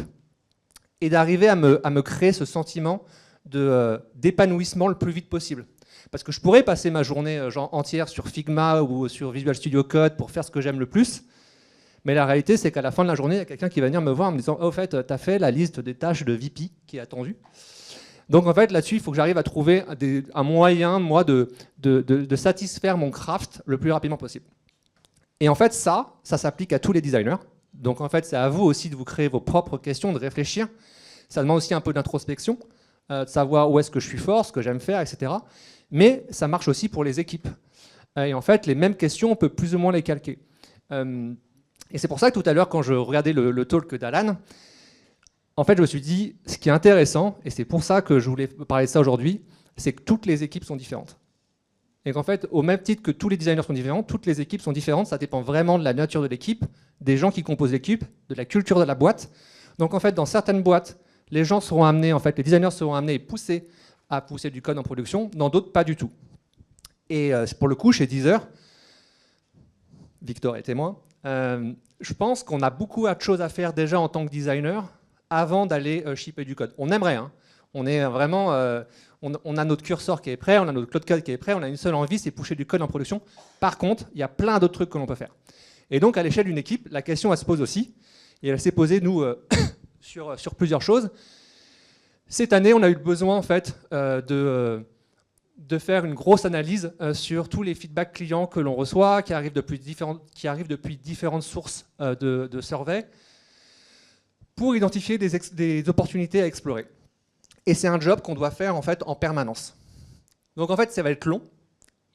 et d'arriver à me créer ce sentiment d'épanouissement le plus vite possible. Parce que je pourrais passer ma journée entière sur Figma ou sur Visual Studio Code pour faire ce que j'aime le plus, mais la réalité, c'est qu'à la fin de la journée, il y a quelqu'un qui va venir me voir en me disant « Oh, au fait, tu as fait la liste des tâches de VP qui est attendue ». Donc en fait, là-dessus, il faut que j'arrive à trouver un moyen, moi, de satisfaire mon craft le plus rapidement possible. Et en fait, ça s'applique à tous les designers. Donc en fait, c'est à vous aussi de vous créer vos propres questions, de réfléchir. Ça demande aussi un peu d'introspection, de savoir où est-ce que je suis fort, ce que j'aime faire, etc. Mais ça marche aussi pour les équipes. Et en fait, les mêmes questions, on peut plus ou moins les calquer. Et c'est pour ça que tout à l'heure, quand je regardais le talk d'Alan, en fait, je me suis dit, ce qui est intéressant, et c'est pour ça que je voulais parler de ça aujourd'hui, c'est que toutes les équipes sont différentes. Et qu'en fait, au même titre que tous les designers sont différents, toutes les équipes sont différentes. Ça dépend vraiment de la nature de l'équipe, des gens qui composent l'équipe, de la culture de la boîte. Donc en fait, dans certaines boîtes, les gens seront amenés, en fait, les designers seront amenés à pousser du code en production. Dans d'autres, pas du tout. Et pour le coup, chez Deezer, Victor est témoin, je pense qu'on a beaucoup de choses à faire déjà en tant que designer avant d'aller shipper du code. On aimerait, hein. On est vraiment, on a notre curseur qui est prêt, on a notre Cloud Code qui est prêt, on a une seule envie, c'est pousser du code en production. Par contre, il y a plein d'autres trucs que l'on peut faire. Et donc, à l'échelle d'une équipe, la question, elle se pose aussi. Et elle s'est posée, nous, sur plusieurs choses. Cette année, on a eu besoin, en fait, de faire une grosse analyse sur tous les feedbacks clients que l'on reçoit, qui arrivent depuis différentes sources de surveys, pour identifier des opportunités à explorer. Et c'est un job qu'on doit faire en fait en permanence. Donc en fait, ça va être long.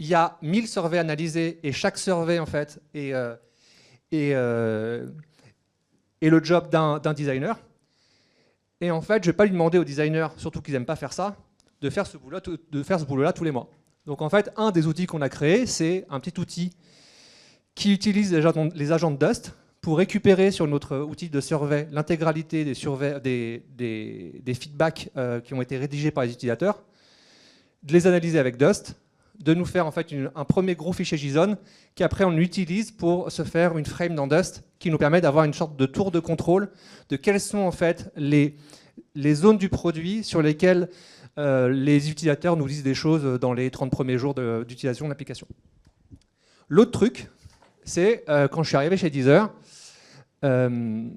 Il y a 1000 surveys analysés et chaque survey en fait est le job d'un designer. Et en fait, je ne vais pas lui demander aux designers, surtout qu'ils n'aiment pas faire ça, de faire ce boulot-là tous les mois. Donc en fait, un des outils qu'on a créé, c'est un petit outil qui utilise les agents de Dust pour récupérer sur notre outil de survey l'intégralité des feedbacks qui ont été rédigés par les utilisateurs, de les analyser avec Dust, de nous faire en fait un premier gros fichier JSON qu'après on utilise pour se faire une frame dans Dust qui nous permet d'avoir une sorte de tour de contrôle de quelles sont en fait les zones du produit sur lesquelles les utilisateurs nous disent des choses dans les 30 premiers jours d'utilisation de l'application. L'autre truc, c'est quand je suis arrivé chez Deezer, on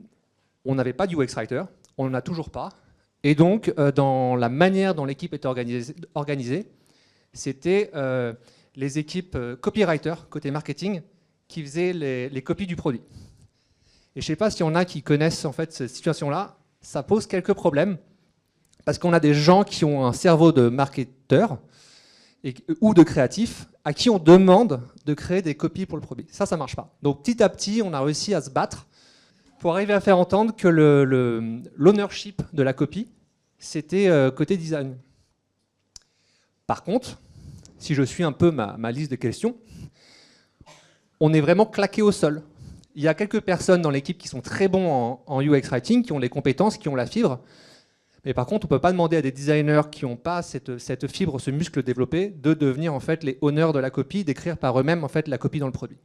n'avait pas d'UX Writer, on n'en a toujours pas. Et donc, dans la manière dont l'équipe était organisée, c'était les équipes copywriter, côté marketing, qui faisaient les copies du produit. Et je ne sais pas s'il y en a qui connaissent en fait cette situation-là, ça pose quelques problèmes, parce qu'on a des gens qui ont un cerveau de marketeur ou de créatif, à qui on demande de créer des copies pour le produit. Ça ne marche pas. Donc petit à petit, on a réussi à se battre pour arriver à faire entendre que l'ownership de la copie c'était côté design. Par contre, si je suis un peu ma liste de questions, on est vraiment claqué au sol. Il y a quelques personnes dans l'équipe qui sont très bons en UX Writing, qui ont les compétences, qui ont la fibre. Mais par contre, on ne peut pas demander à des designers qui n'ont pas cette fibre, ce muscle développé, de devenir en fait les owners de la copie, d'écrire par eux-mêmes en fait la copie dans le produit.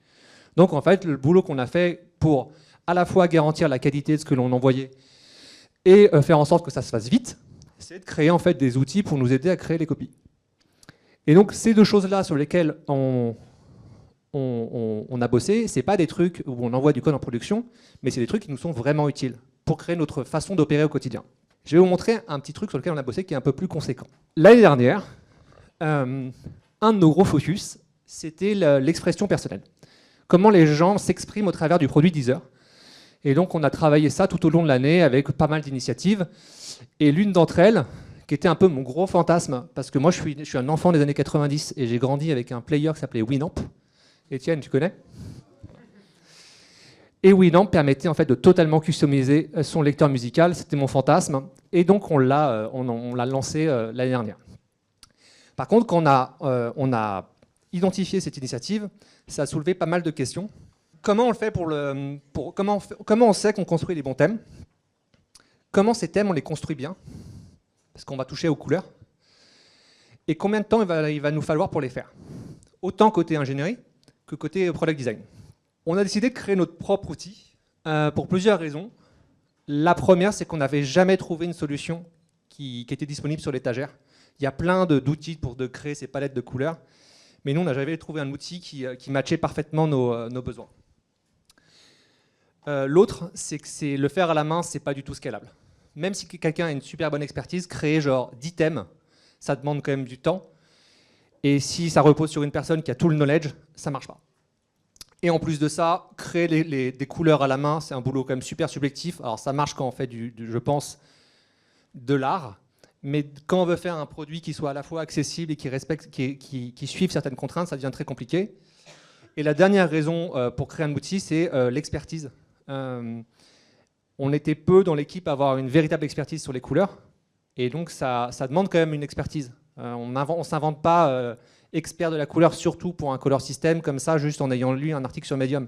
Donc en fait, le boulot qu'on a fait pour à la fois garantir la qualité de ce que l'on envoyait et faire en sorte que ça se fasse vite, c'est de créer en fait des outils pour nous aider à créer les copies. Et donc ces deux choses-là sur lesquelles on a bossé, c'est pas des trucs où on envoie du code en production, mais c'est des trucs qui nous sont vraiment utiles pour créer notre façon d'opérer au quotidien. Je vais vous montrer un petit truc sur lequel on a bossé qui est un peu plus conséquent. L'année dernière, un de nos gros focus, c'était l'expression personnelle. Comment les gens s'expriment au travers du produit Deezer. Et donc on a travaillé ça tout au long de l'année avec pas mal d'initiatives. Et l'une d'entre elles, qui était un peu mon gros fantasme, parce que moi je suis un enfant des années 90 et j'ai grandi avec un player qui s'appelait Winamp. Étienne, tu connais ? Et Winamp permettait en fait de totalement customiser son lecteur musical, c'était mon fantasme, et donc on l'a lancé l'année dernière. Par contre, quand on a identifié cette initiative, ça a soulevé pas mal de questions. Comment on le fait comment on sait qu'on construit les bons thèmes ? Comment ces thèmes on les construit bien ? Parce qu'on va toucher aux couleurs. Et combien de temps il va nous falloir pour les faire ? Autant côté ingénierie que côté product design. On a décidé de créer notre propre outil pour plusieurs raisons. La première, c'est qu'on n'avait jamais trouvé une solution qui était disponible sur l'étagère. Il y a plein d'outils pour créer ces palettes de couleurs, mais nous, on n'a jamais trouvé un outil qui matchait parfaitement nos besoins. L'autre, c'est que le faire à la main, c'est pas du tout scalable. Même si quelqu'un a une super bonne expertise, créer genre 10 thèmes, ça demande quand même du temps. Et si ça repose sur une personne qui a tout le knowledge, ça marche pas. Et en plus de ça, créer des couleurs à la main, c'est un boulot quand même super subjectif. Alors ça marche quand on fait je pense, de l'art. Mais quand on veut faire un produit qui soit à la fois accessible et qui suive certaines contraintes, ça devient très compliqué. Et la dernière raison pour créer un outil, c'est l'expertise. On était peu dans l'équipe à avoir une véritable expertise sur les couleurs. Et donc ça demande quand même une expertise. On ne s'invente pas expert de la couleur, surtout pour un color system, comme ça, juste en ayant lu un article sur Medium.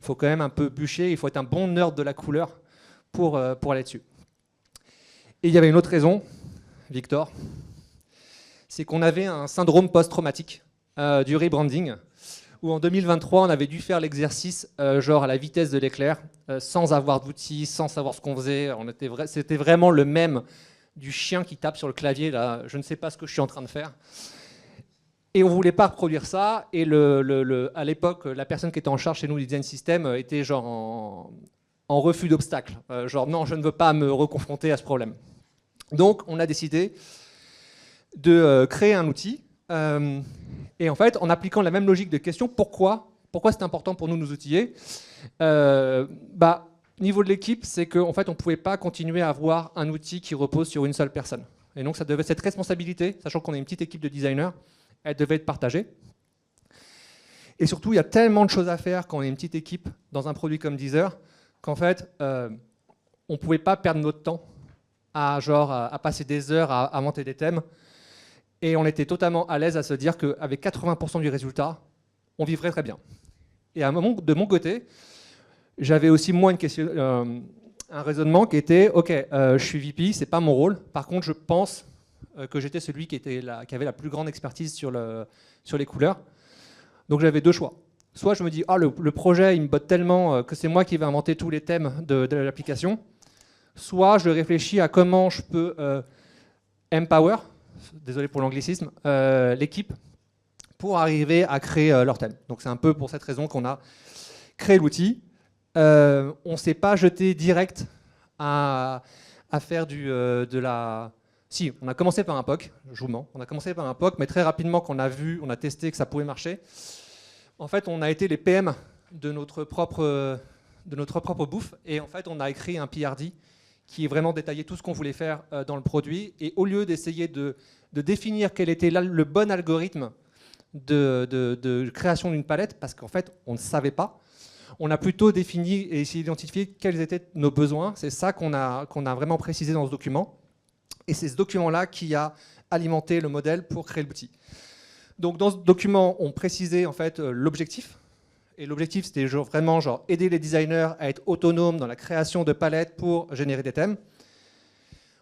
Il faut quand même un peu bûcher, il faut être un bon nerd de la couleur pour aller dessus. Et il y avait une autre raison, Victor, c'est qu'on avait un syndrome post-traumatique du rebranding, où en 2023, on avait dû faire l'exercice genre à la vitesse de l'éclair, sans avoir d'outils, sans savoir ce qu'on faisait. C'était vraiment le même du chien qui tape sur le clavier, là, je ne sais pas ce que je suis en train de faire. Et on ne voulait pas reproduire ça. Et à l'époque, la personne qui était en charge chez nous du design system était genre en refus d'obstacle. Genre non, je ne veux pas me reconfronter à ce problème. Donc on a décidé de créer un outil. Et en fait, en appliquant la même logique de question, pourquoi c'est important pour nous de nous outiller niveau de l'équipe, c'est qu'en fait, on ne pouvait pas continuer à avoir un outil qui repose sur une seule personne. Et donc cette responsabilité, sachant qu'on est une petite équipe de designers, elle devait être partagée. Et surtout, il y a tellement de choses à faire quand on est une petite équipe dans un produit comme Deezer, qu'en fait, on ne pouvait pas perdre notre temps à passer des heures à inventer des thèmes. Et on était totalement à l'aise à se dire qu'avec 80% du résultat, on vivrait très bien. Et à un moment, de mon côté, j'avais aussi moi un raisonnement qui était « Ok, je suis VP, c'est pas mon rôle. Par contre, je pense que j'étais celui qui avait la plus grande expertise sur les couleurs. » Donc j'avais deux choix. Soit je me dis « Ah, le projet, il me botte tellement que c'est moi qui vais inventer tous les thèmes de l'application. » Soit je réfléchis à comment je peux empower, désolé pour l'anglicisme, l'équipe pour arriver à créer leur thème. Donc c'est un peu pour cette raison qu'on a créé l'outil. On ne s'est pas jeté direct à faire de la... Si, on a commencé par un POC, je vous mens, on a commencé par un POC, mais très rapidement, quand on a testé que ça pouvait marcher, en fait, on a été les PM de notre propre bouffe, et en fait, on a écrit un PRD qui est vraiment détaillé tout ce qu'on voulait faire dans le produit, et au lieu d'essayer de définir quel était le bon algorithme de création d'une palette, parce qu'en fait, on ne savait pas, on a plutôt défini et essayé d'identifier quels étaient nos besoins. C'est ça qu'on a vraiment précisé dans ce document. Et c'est ce document-là qui a alimenté le modèle pour créer l'outil. Donc dans ce document, on précisait en fait l'objectif. Et l'objectif, c'était vraiment aider les designers à être autonomes dans la création de palettes pour générer des thèmes.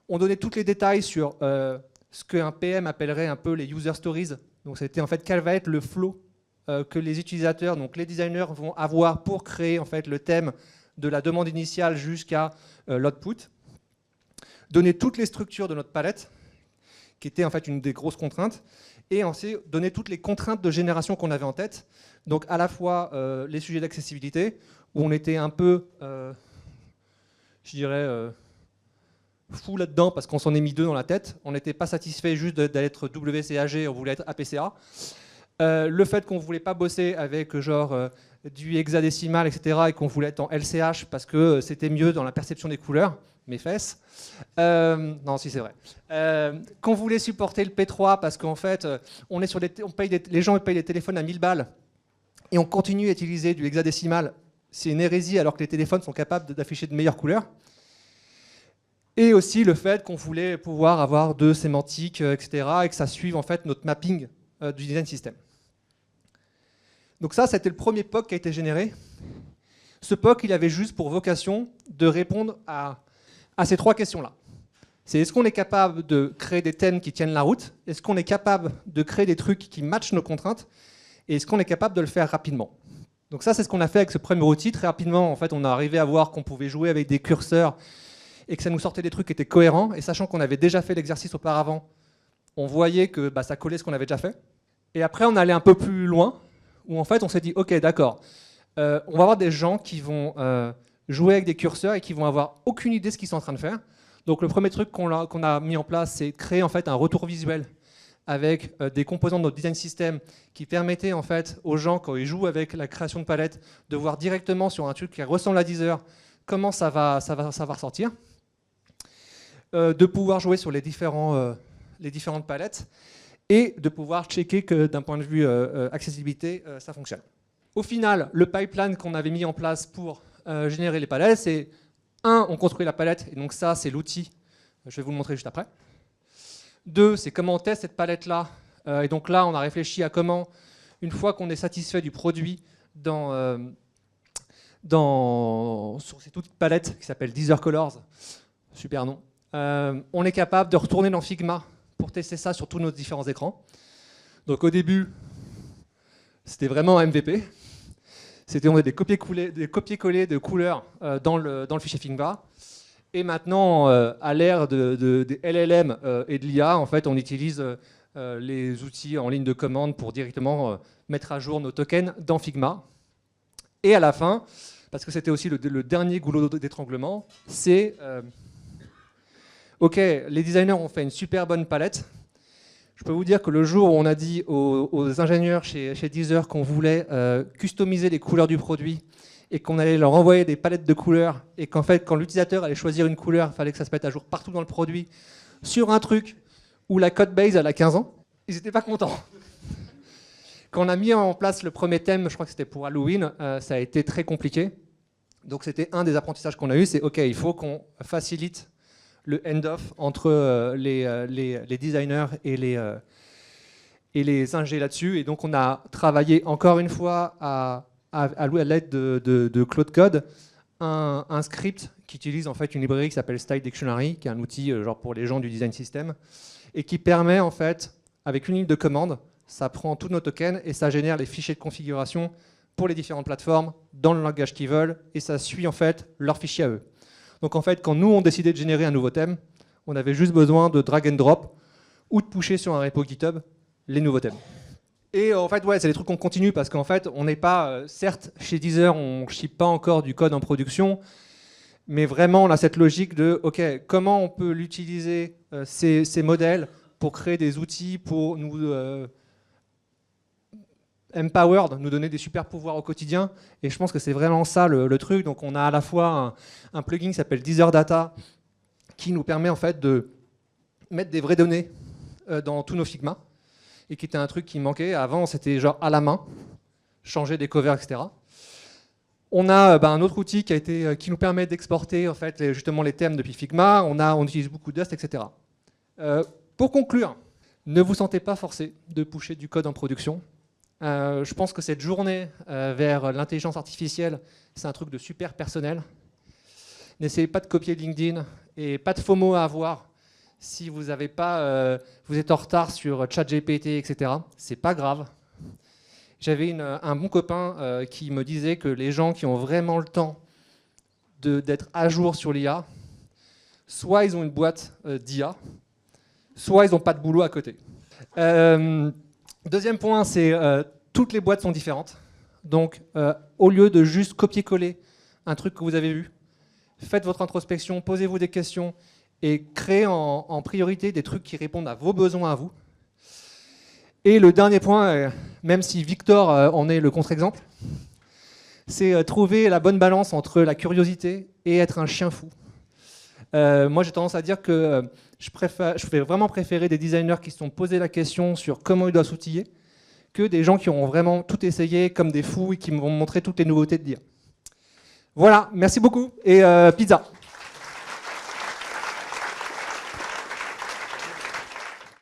On donnait tous les détails sur ce qu'un PM appellerait un peu les user stories. Donc c'était en fait quel va être le flow que les utilisateurs, donc les designers, vont avoir pour créer en fait le thème de la demande initiale jusqu'à l'output. Donner toutes les structures de notre palette, qui était en fait une des grosses contraintes, et ensuite donner toutes les contraintes de génération qu'on avait en tête. Donc à la fois les sujets d'accessibilité, où on était un peu, je dirais, fou là-dedans, parce qu'on s'en est mis deux dans la tête. On n'était pas satisfait juste d'être WCAG, on voulait être APCA. Le fait qu'on ne voulait pas bosser avec du hexadécimal, etc., et qu'on voulait être en LCH parce que c'était mieux dans la perception des couleurs, mes fesses. Non, si c'est vrai. Qu'on voulait supporter le P3 parce qu'en fait, les gens payent des téléphones à 1000 balles et on continue à utiliser du hexadécimal. C'est une hérésie alors que les téléphones sont capables d'afficher de meilleures couleurs. Et aussi le fait qu'on voulait pouvoir avoir de sémantique, etc., et que ça suive en fait notre mapping du design system. Donc ça, c'était le premier POC qui a été généré. Ce POC, il avait juste pour vocation de répondre à ces trois questions-là. C'est est-ce qu'on est capable de créer des thèmes qui tiennent la route? Est-ce qu'on est capable de créer des trucs qui matchent nos contraintes? Et est-ce qu'on est capable de le faire rapidement? Donc ça, c'est ce qu'on a fait avec ce premier outil. Très rapidement, en fait, on est arrivé à voir qu'on pouvait jouer avec des curseurs et que ça nous sortait des trucs qui étaient cohérents. Et sachant qu'on avait déjà fait l'exercice auparavant, on voyait que ça collait ce qu'on avait déjà fait. Et après, on allait un peu plus loin, où en fait, on s'est dit, OK, d'accord, on va avoir des gens qui vont jouer avec des curseurs et qui vont avoir aucune idée de ce qu'ils sont en train de faire. Donc le premier truc qu'on a mis en place, c'est créer en fait un retour visuel avec des composants de notre design system qui permettaient en fait aux gens, quand ils jouent avec la création de palettes, de voir directement sur un truc qui ressemble à Deezer comment ça va ressortir, de pouvoir jouer sur les différentes palettes et de pouvoir checker que d'un point de vue accessibilité, ça fonctionne. Au final, le pipeline qu'on avait mis en place pour générer les palettes, c'est on construit la palette, et donc ça, c'est l'outil. Je vais vous le montrer juste après. 2, c'est comment on teste cette palette-là. Et donc là, on a réfléchi à comment, une fois qu'on est satisfait du produit sur cette toute palette qui s'appelle Deezer Colors, super nom, on est capable de retourner dans Figma pour tester ça sur tous nos différents écrans. Donc au début, c'était vraiment un MVP. On faisait des copier-coller de couleurs dans le fichier Figma. Et maintenant, à l'ère des LLM et de l'IA, en fait, on utilise les outils en ligne de commande pour directement mettre à jour nos tokens dans Figma. Et à la fin, parce que c'était aussi le dernier goulot d'étranglement, c'est OK, les designers ont fait une super bonne palette. Je peux vous dire que le jour où on a dit aux ingénieurs chez Deezer qu'on voulait customiser les couleurs du produit et qu'on allait leur envoyer des palettes de couleurs et qu'en fait, quand l'utilisateur allait choisir une couleur, il fallait que ça se mette à jour partout dans le produit sur un truc où la code base elle a 15 ans, ils n'étaient pas contents. Quand on a mis en place le premier thème, je crois que c'était pour Halloween, ça a été très compliqué. Donc c'était un des apprentissages qu'on a eu, c'est OK, il faut qu'on facilite le end-off entre les designers et les ingés là-dessus. Et donc on a travaillé encore une fois à l'aide de Claude Code, un script qui utilise en fait une librairie qui s'appelle Style Dictionary, qui est un outil pour les gens du design system, et qui permet en fait, avec une ligne de commande, ça prend tous nos tokens et ça génère les fichiers de configuration pour les différentes plateformes dans le langage qu'ils veulent, et ça suit en fait leurs fichiers à eux. Donc en fait, quand nous, on décidait de générer un nouveau thème, on avait juste besoin de drag and drop ou de pusher sur un repo GitHub les nouveaux thèmes. Et en fait, ouais, c'est des trucs qu'on continue parce qu'en fait, on n'est pas, certes, chez Deezer, on ne ship pas encore du code en production, mais vraiment, on a cette logique de, OK, comment on peut l'utiliser, ces modèles, pour créer des outils, pour nous empowered, nous donner des super pouvoirs au quotidien. Et je pense que c'est vraiment ça le truc. Donc on a à la fois un plugin qui s'appelle Deezer Data qui nous permet en fait de mettre des vraies données dans tous nos Figma et qui était un truc qui manquait. Avant, c'était genre à la main, changer des covers, etc. On a un autre outil qui nous permet d'exporter en fait, justement les thèmes depuis Figma. On utilise beaucoup Dust, etc. Pour conclure, ne vous sentez pas forcé de pusher du code en production. Je pense que cette journée vers l'intelligence artificielle, c'est un truc de super personnel. N'essayez pas de copier LinkedIn et pas de FOMO à avoir si vous avez pas, vous êtes en retard sur ChatGPT, etc. C'est pas grave. J'avais un bon copain qui me disait que les gens qui ont vraiment le temps d'être à jour sur l'IA, soit ils ont une boîte d'IA, soit ils n'ont pas de boulot à côté. Deuxième point, c'est toutes les boîtes sont différentes. Donc, au lieu de juste copier-coller un truc que vous avez vu, faites votre introspection, posez-vous des questions et créez en priorité des trucs qui répondent à vos besoins à vous. Et le dernier point, même si Victor en est le contre-exemple, c'est trouver la bonne balance entre la curiosité et être un chien fou. Moi, j'ai tendance à dire que je vais vraiment préférer des designers qui se sont posés la question sur comment ils doivent s'outiller que des gens qui auront vraiment tout essayé comme des fous et qui me vont montrer toutes les nouveautés de dire. Voilà, merci beaucoup et pizza.